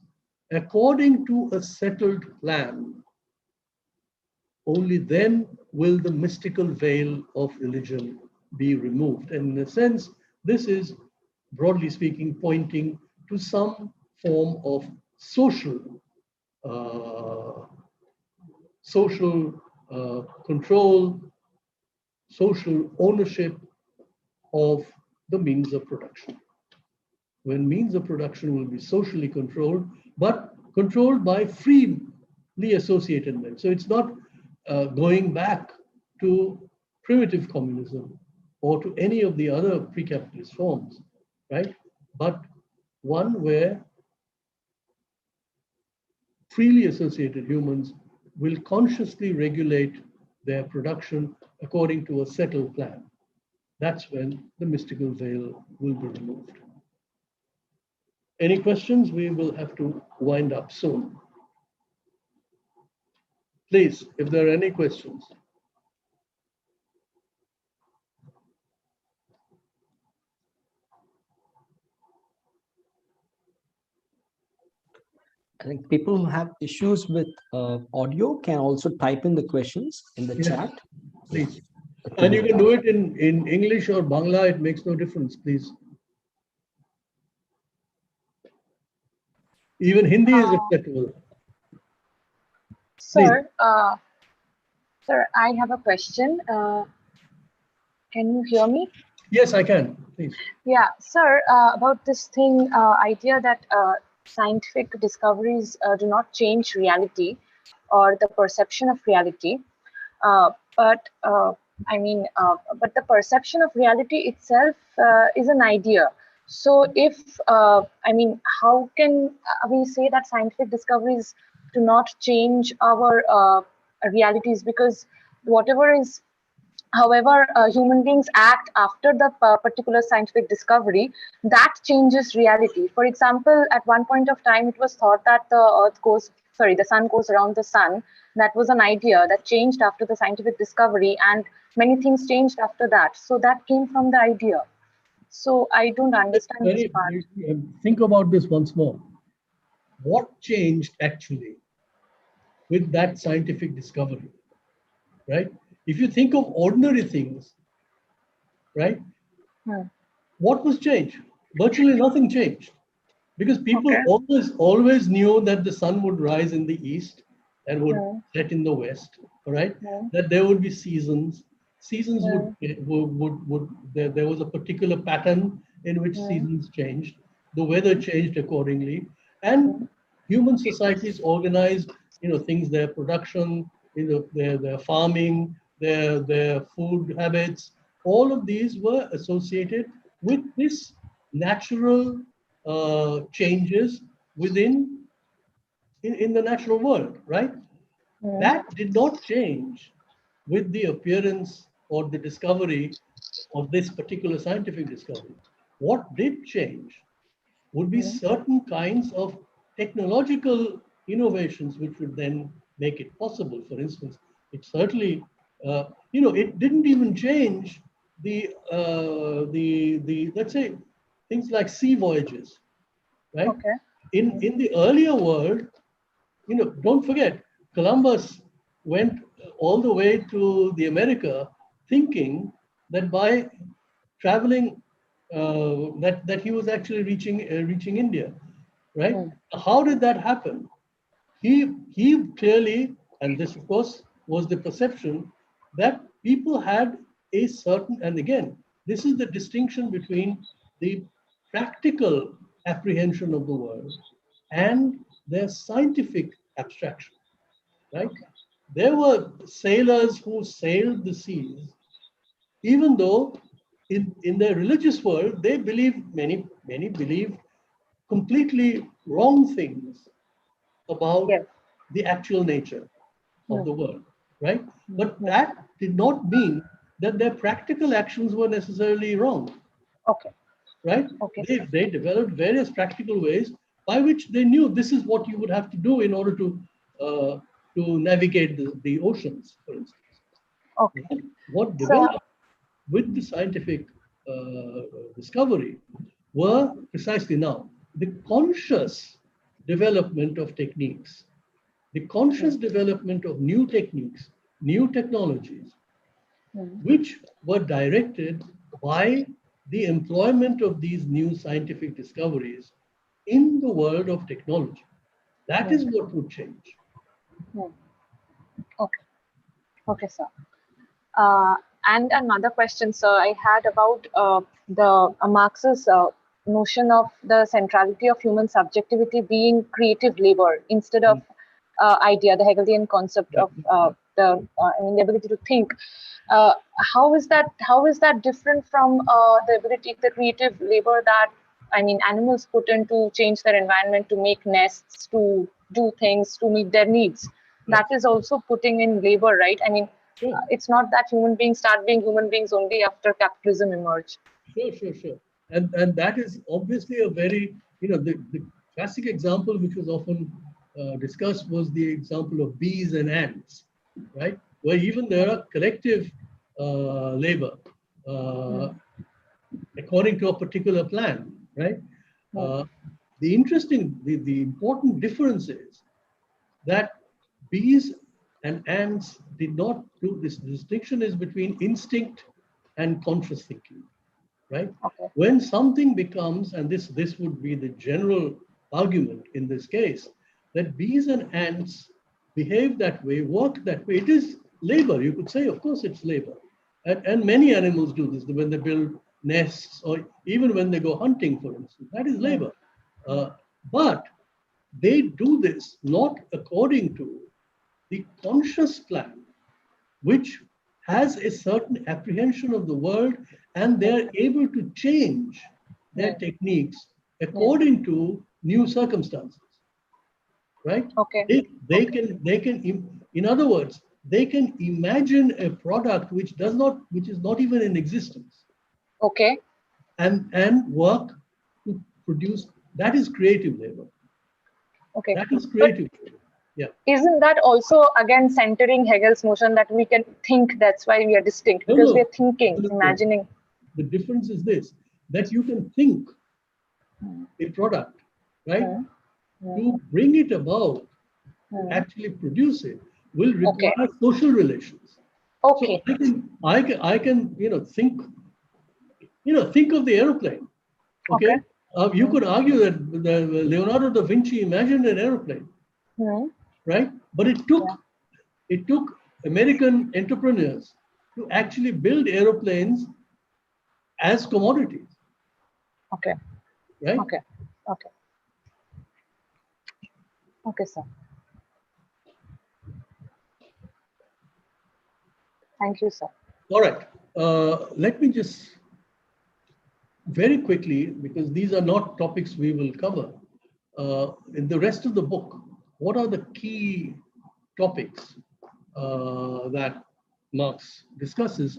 according to a settled plan. Only then will the mystical veil of religion be removed. And in a sense, this is, broadly speaking, pointing to some form of social control, social ownership of the means of production. When means of production will be socially controlled, but controlled by freely associated men. So it's not going back to primitive communism or to any of the other pre-capitalist forms, right? But one where freely associated humans will consciously regulate their production according to a settled plan. That's when the mystical veil will be removed. Any questions? We will have to wind up soon. Please, if there are any questions. I think people who have issues with audio can also type in the questions in the chat. Please. And you can do it in English or Bangla, it makes no difference, please. Even Hindi is acceptable. Sir, sir, I have a question. Can you hear me? Yes, I can, please. Yeah, sir, about this thing, idea that scientific discoveries do not change reality or the perception of reality. But the perception of reality itself is an idea. So if, how can we say that scientific discoveries do not change our realities? Because whatever is, however, human beings act after the particular scientific discovery, that changes reality. For example, at one point of time, it was thought that the sun goes around the sun. That was an idea that changed after the scientific discovery, and many things changed after that. So that came from the idea. So I don't understand this part. Think about this once more. What changed actually with that scientific discovery, right? If you think of ordinary things, right? What was changed? Virtually nothing changed, because people always knew that the sun would rise in the east and would set in the west, right? That there would be seasons. Seasons there was a particular pattern in which seasons changed. The weather changed accordingly, and human societies organized, things, their production, their farming, their food habits. All of these were associated with this natural changes within in the natural world, right? That did not change with the appearance or the discovery of this particular scientific discovery. What did change would be certain kinds of technological innovations which would then make it possible. For instance, it certainly, it didn't even change the let's say things like sea voyages, right? Okay. In the earlier world, don't forget, Columbus went all the way to the America thinking that by traveling, that he was actually reaching India, right? How did that happen? He clearly, and this of course was the perception, that people had a certain, and again, this is the distinction between the practical apprehension of the world and their scientific abstraction, right? There were sailors who sailed the seas, even though in their religious world, they believed, many believed completely wrong things about Yes. the actual nature of the world, right? But that did not mean that their practical actions were necessarily wrong, Okay. right? Okay, They, sir. they developed various practical ways by which they knew this is what you would have to do in order to navigate the oceans, for instance. Okay. What So, developed with the scientific discovery were precisely now the conscious development of techniques, the conscious development of new techniques, new technologies, which were directed by the employment of these new scientific discoveries in the world of technology. That is what would change. okay. Okay, sir. Uh, and another question, sir, I had about the Marx's notion of the centrality of human subjectivity being creative labor instead of idea, the Hegelian concept of the ability to think. Uh, how is that different from the creative labor that animals put in to change their environment, to make nests, to do things, to meet their needs? That is also putting in labor, right? Sure. It's not that human beings start being human beings only after capitalism emerged. Sure. And that is obviously a very, the classic example which was often discussed was the example of bees and ants, right? Where even there are collective labor according to a particular plan, right? Uh, the important difference is that bees and ants did not do this. The distinction is between instinct and conscious thinking, right? Okay. When something becomes, and this would be the general argument in this case, that bees and ants behave that way, work that way. It is labor. You could say, of course, it's labor. And many animals do this when they build nests or even when they go hunting, for instance. That is labor. But they do this not according to the conscious plan, which has a certain apprehension of the world, and they're able to change their techniques according to new circumstances, right? Okay. They can, in other words, they can imagine a product which is not even in existence, Okay. and work to produce. That is creative labor. Okay. That is But creative labor. Yeah. isn't that also again centering Hegel's notion that we can think, that's why we are distinct, because we are thinking, Absolutely. imagining? The difference is this, that you can think a product, right? To bring it about, to actually produce it, will Okay. require social relations. Okay. So I can think of the aeroplane. Okay, Okay. you could argue that Leonardo da Vinci imagined an aeroplane, right? But it took American entrepreneurs to actually build aeroplanes as commodities, Okay. right? Okay. Okay. Okay, sir. Thank you, sir. All right. Let me just very quickly, because these are not topics we will cover in the rest of the book. what are the key topics that Marx discusses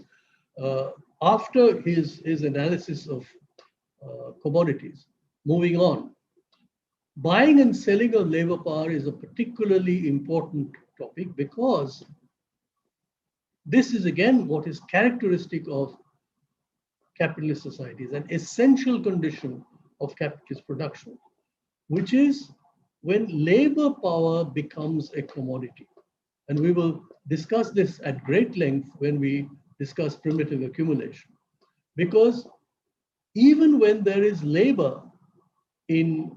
after his analysis of commodities. Moving on, buying and selling of labor power is a particularly important topic because this is again what is characteristic of capitalist societies, an essential condition of capitalist production, which is when labor power becomes a commodity. And we will discuss this at great length when we discuss primitive accumulation. Because even when there is labor in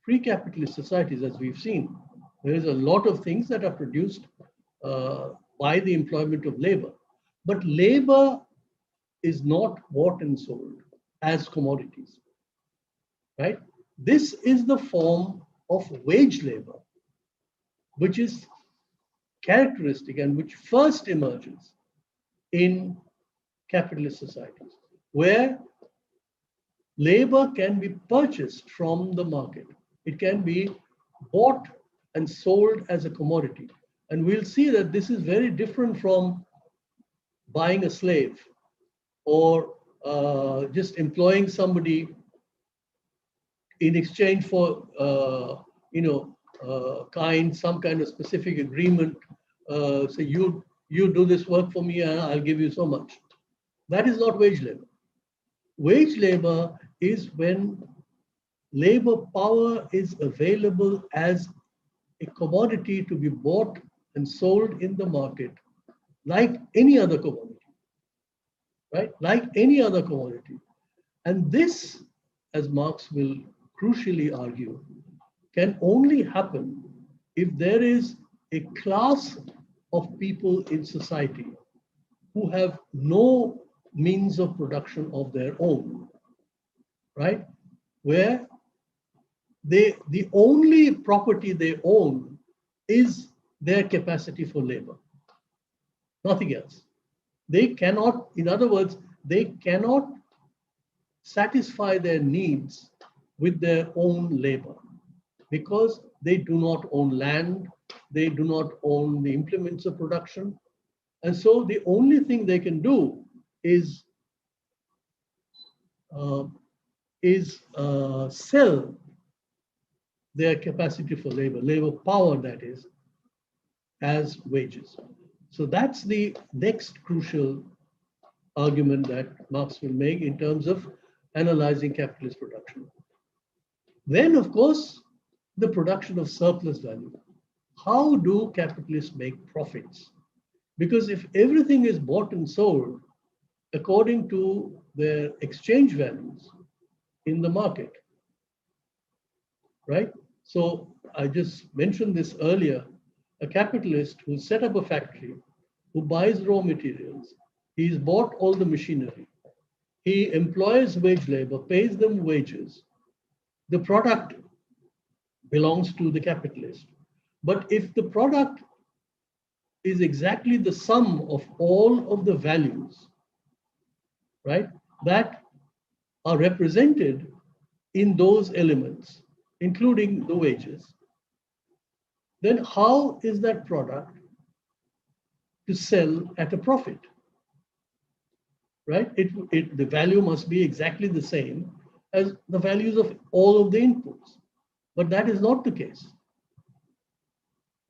pre-capitalist societies, as we've seen, there is a lot of things that are produced by the employment of labor. But labor is not bought and sold as commodities, right? This is the form of wage labor, which is characteristic and which first emerges in capitalist societies, where labor can be purchased from the market. It can be bought and sold as a commodity. And we'll see that this is very different from buying a slave or just employing somebody in exchange for some kind of specific agreement. Say you do this work for me and I'll give you so much. That is not wage labor. Wage labor is when labor power is available as a commodity to be bought and sold in the market like any other commodity, right? Like any other commodity. And this, as Marx will crucially argue, can only happen if there is a class of people in society who have no means of production of their own, right? Where the only property they own is their capacity for labor, nothing else. They cannot, in other words, they cannot satisfy their needs with their own labor because they do not own land, they do not own the implements of production. And so the only thing they can do is sell their capacity for labor power, that is, as wages. So that's the next crucial argument that Marx will make in terms of analyzing capitalist production. Then, of course, the production of surplus value. How do capitalists make profits? Because if everything is bought and sold according to their exchange values in the market, right? So I just mentioned this earlier. A capitalist who set up a factory, who buys raw materials, he's bought all the machinery, he employs wage labor, pays them wages. The product belongs to the capitalist. But if the product is exactly the sum of all of the values, right, that are represented in those elements, including the wages, then how is that product to sell at a profit? Right? The value must be exactly the same as the values of all of the inputs. But that is not the case.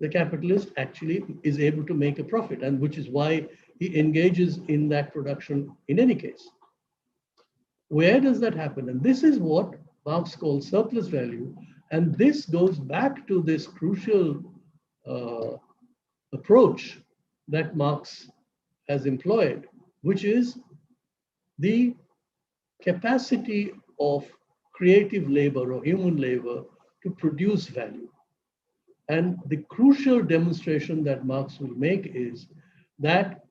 The capitalist actually is able to make a profit, and which is why he engages in that production in any case. Where does that happen? And this is what Marx calls surplus value. And this goes back to this crucial approach that Marx has employed, which is the capacity of creative labor or human labor to produce value. And the crucial demonstration that Marx will make is that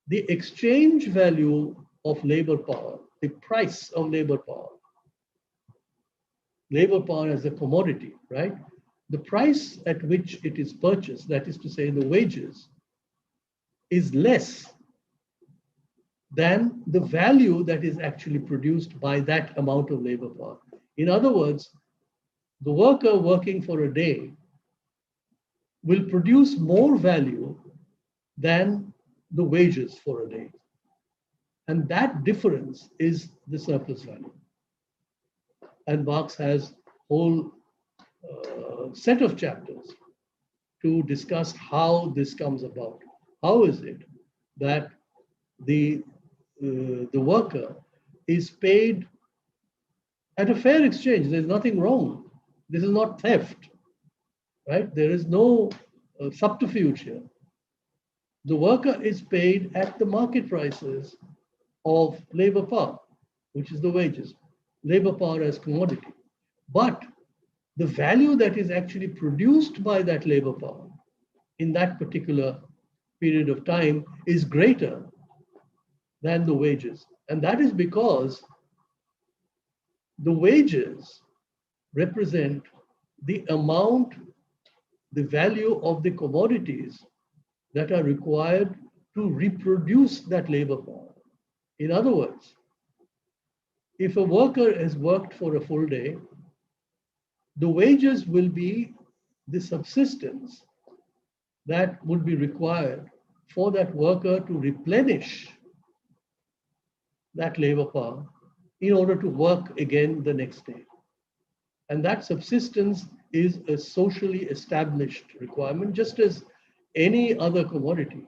the exchange value of labor power, the price of labor power as a commodity, right? The price at which it is purchased, that is to say the wages, is less than the value that is actually produced by that amount of labor power. In other words, the worker working for a day will produce more value than the wages for a day. And that difference is the surplus value. And Marx has a whole set of chapters to discuss how this comes about. How is it that the worker is paid at a fair exchange? There's nothing wrong. This is not theft, right? There is no subterfuge here. The worker is paid at the market prices of labor power, which is the wages. Labor power as commodity. But the value that is actually produced by that labor power in that particular period of time is greater than the wages. And that is because the wages represent the amount, the value of the commodities that are required to reproduce that labor power. In other words, if a worker has worked for a full day, the wages will be the subsistence that would be required for that worker to replenish that labor power in order to work again the next day. And that subsistence is a socially established requirement, just as any other commodity,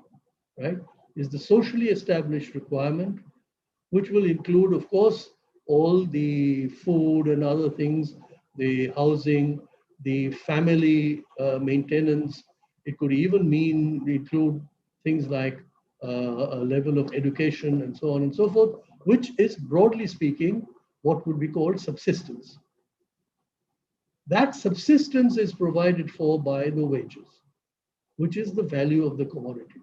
right, is the socially established requirement, which will include, of course, all the food and other things, the housing, the family maintenance. It could even include things like a level of education and so on and so forth, which is, broadly speaking, what would be called subsistence. That subsistence is provided for by the wages, which is the value of the commodity.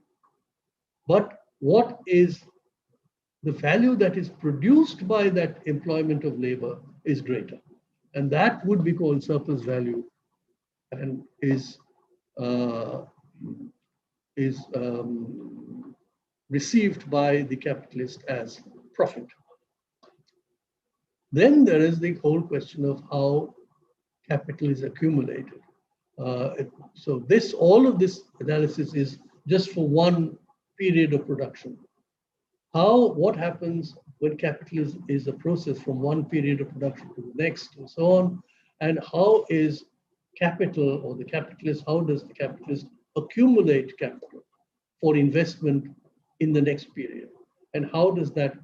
But what is the value that is produced by that employment of labor is greater. And that would be called surplus value and is received by the capitalist as profit. Then there is the whole question of how capital is accumulated. So all of this analysis is just for one period of production. What happens when capital is a process from one period of production to the next and so on, and how is capital or the capitalist, how does the capitalist accumulate capital for investment in the next period? And how does that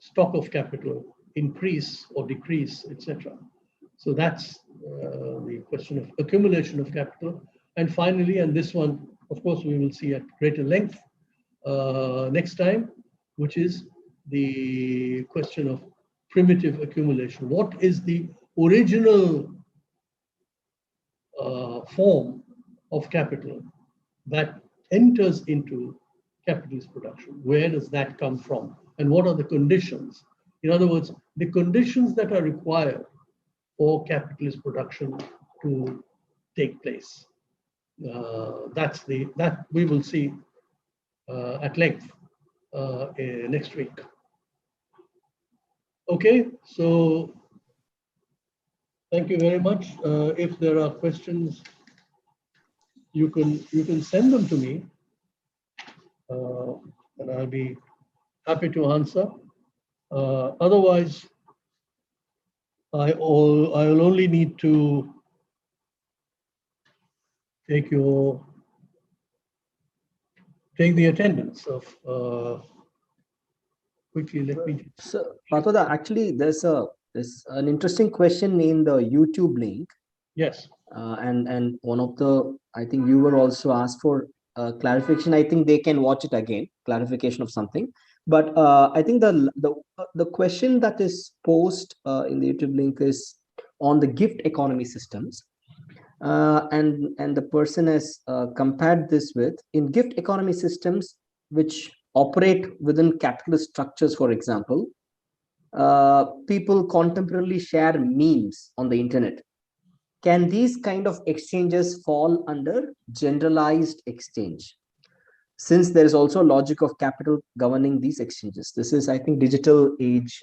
stock of capital increase or decrease, etc.? So that's the question of accumulation of capital. And finally, and this one, of course, we will see at greater length next time, which is the question of primitive accumulation. What is the original form of capital that enters into capitalist production? Where does that come from? And what are the conditions? In other words, the conditions that are required for capitalist production to take place. That we will see at length next week. Okay, so thank you very much. If there are questions, you can send them to me, and I'll be happy to answer. Otherwise, I'll only need to take the attendance of. Quickly, let me. So, Partha, actually, there's an interesting question in the YouTube link. Yes. And one of the, I think viewer also asked for clarification. I think they can watch it again, clarification of something. But I think the question that is posed in the YouTube link is on the gift economy systems. And the person has compared this with, in gift economy systems, which operate within capitalist structures, for example, people contemporarily share memes on the internet. Can these kind of exchanges fall under generalized exchange, since there is also a logic of capital governing these exchanges? This is, I think, digital age,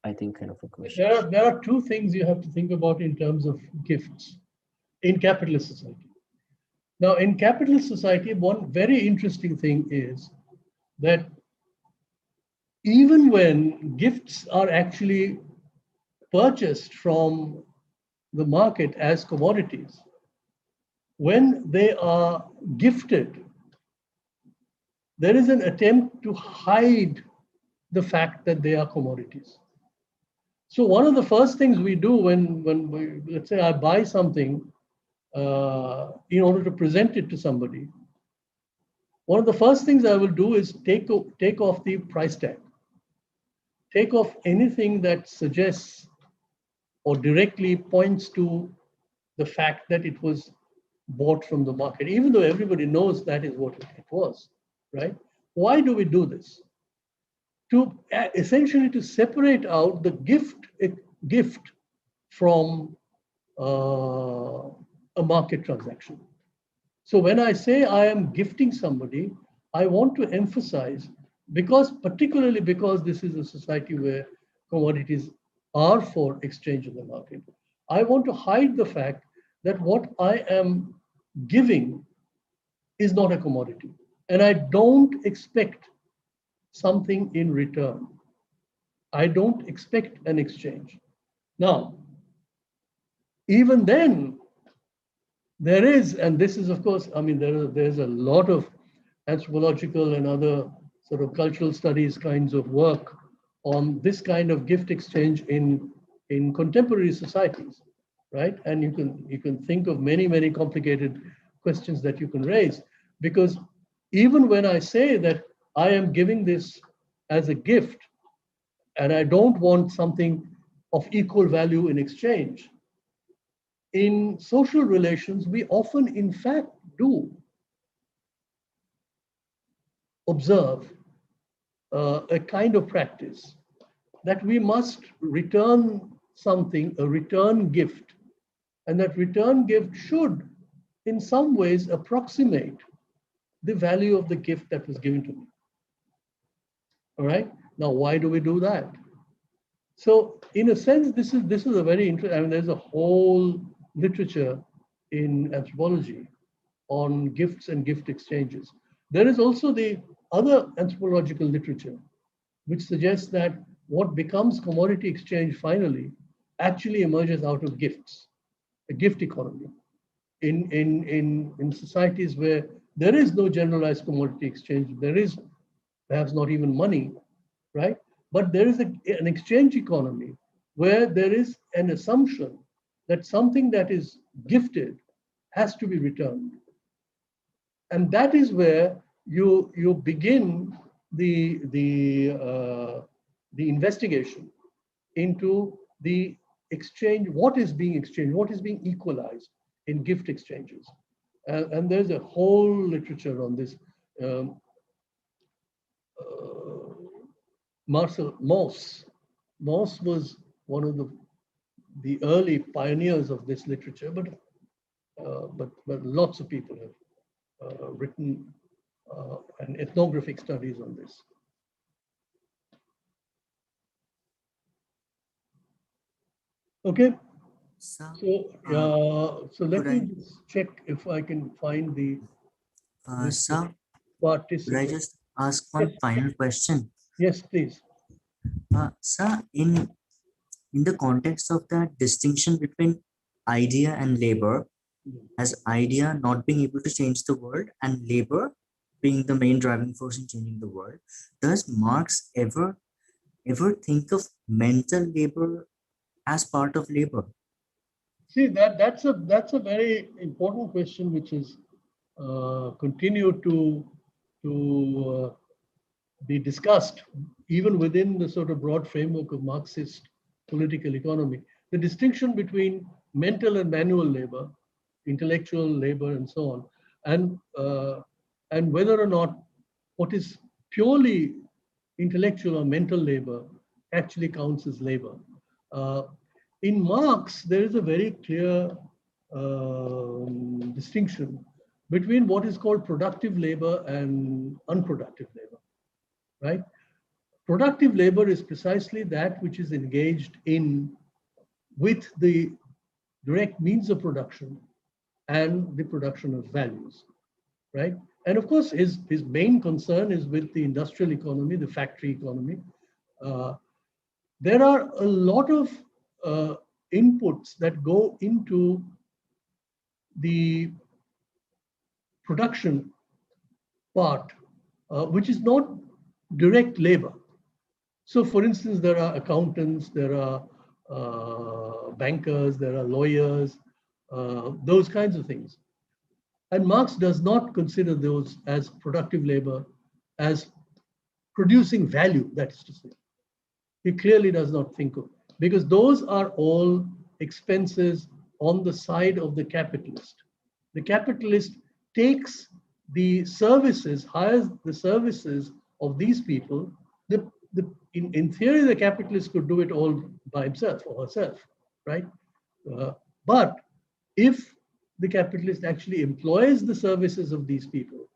I think, kind of a question. There are two things you have to think about in terms of gifts in capitalist society. Now, in capitalist society, one very interesting thing is that even when gifts are actually purchased from the market as commodities, when they are gifted, there is an attempt to hide the fact that they are commodities. So one of the first things we do when we, let's say I buy something in order to present it to somebody, one of the first things I will do is take off the price tag, take off anything that suggests or directly points to the fact that it was bought from the market, even though everybody knows that is what it was, right? Why do we do this? To essentially to separate out the gift from a market transaction. So when I say I am gifting somebody, I want to emphasize, particularly because this is a society where commodities are for exchange in the market, I want to hide the fact that what I am giving is not a commodity. And I don't expect something in return. I don't expect an exchange. Now, even then, there is, and this is, of course, I mean, there's a lot of anthropological and other sort of cultural studies kinds of work on this kind of gift exchange in contemporary societies, right? And you can think of many complicated questions that you can raise, because even when I say that I am giving this as a gift and I don't want something of equal value in exchange, in social relations, we often, in fact, do observe a kind of practice that we must return something, a return gift, and that return gift should, in some ways, approximate the value of the gift that was given to me. All right. Now, why do we do that? So, in a sense, this is a very interesting. I mean, there's a whole literature in anthropology on gifts and gift exchanges. There is also the other anthropological literature, which suggests that what becomes commodity exchange finally actually emerges out of gifts, a gift economy. In societies where there is no generalized commodity exchange, there is perhaps not even money, right? But there is an exchange economy where there is an assumption that something that is gifted has to be returned. And that is where you begin the investigation into the exchange, what is being exchanged, what is being equalized in gift exchanges. And there's a whole literature on this. Marcel Mauss was one of the early pioneers of this literature, but lots of people have written and ethnographic studies on this. Okay. So let me just check if I can find the Sir, participant. could I just ask one final question? Yes, please. Sir, in the context of that distinction between idea and labor, as idea not being able to change the world and labor being the main driving force in changing the world, does Marx ever think of mental labor as part of labor? See, that's a very important question, which is continued to be discussed even within the sort of broad framework of Marxist political economy. The distinction between mental and manual labor, intellectual labor, and so on, and whether or not what is purely intellectual or mental labor actually counts as labor. In Marx, there is a very clear distinction between what is called productive labor and unproductive labor, right? Productive labor is precisely that which is engaged in with the direct means of production and the production of values, right? And of course, his main concern is with the industrial economy, the factory economy. There are a lot of inputs that go into the production part, which is not direct labor. So, for instance, there are accountants, there are bankers, there are lawyers, those kinds of things. And Marx does not consider those as productive labor, as producing value, that is to say. He clearly does not think of, because those are all expenses on the side of the capitalist. The capitalist takes the services, hires the services of these people. In theory, the capitalist could do it all by himself or herself, right? But if the capitalist actually employs the services of these people,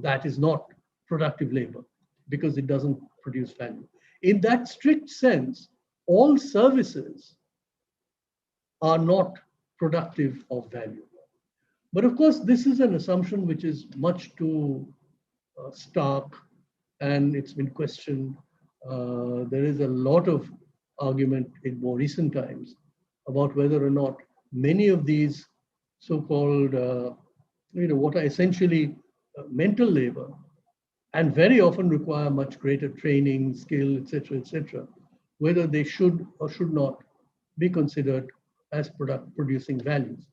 that is not productive labor because it doesn't produce value. In that strict sense, all services are not productive of value. But of course, this is an assumption which is much too stark, and it's been questioned. There is a lot of argument in more recent times about whether or not many of these so-called, what are essentially mental labor, and very often require much greater training, skill, etc., whether they should or should not be considered as producing values.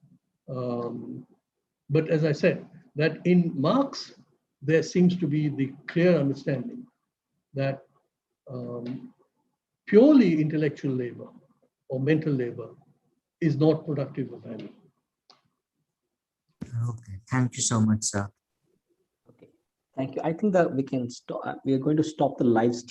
But as I said, that in Marx, there seems to be the clear understanding that purely intellectual labor or mental labor is not productive of value. Okay, thank you so much, sir. Okay, thank you. I think that we can stop. We are going to stop the live stream.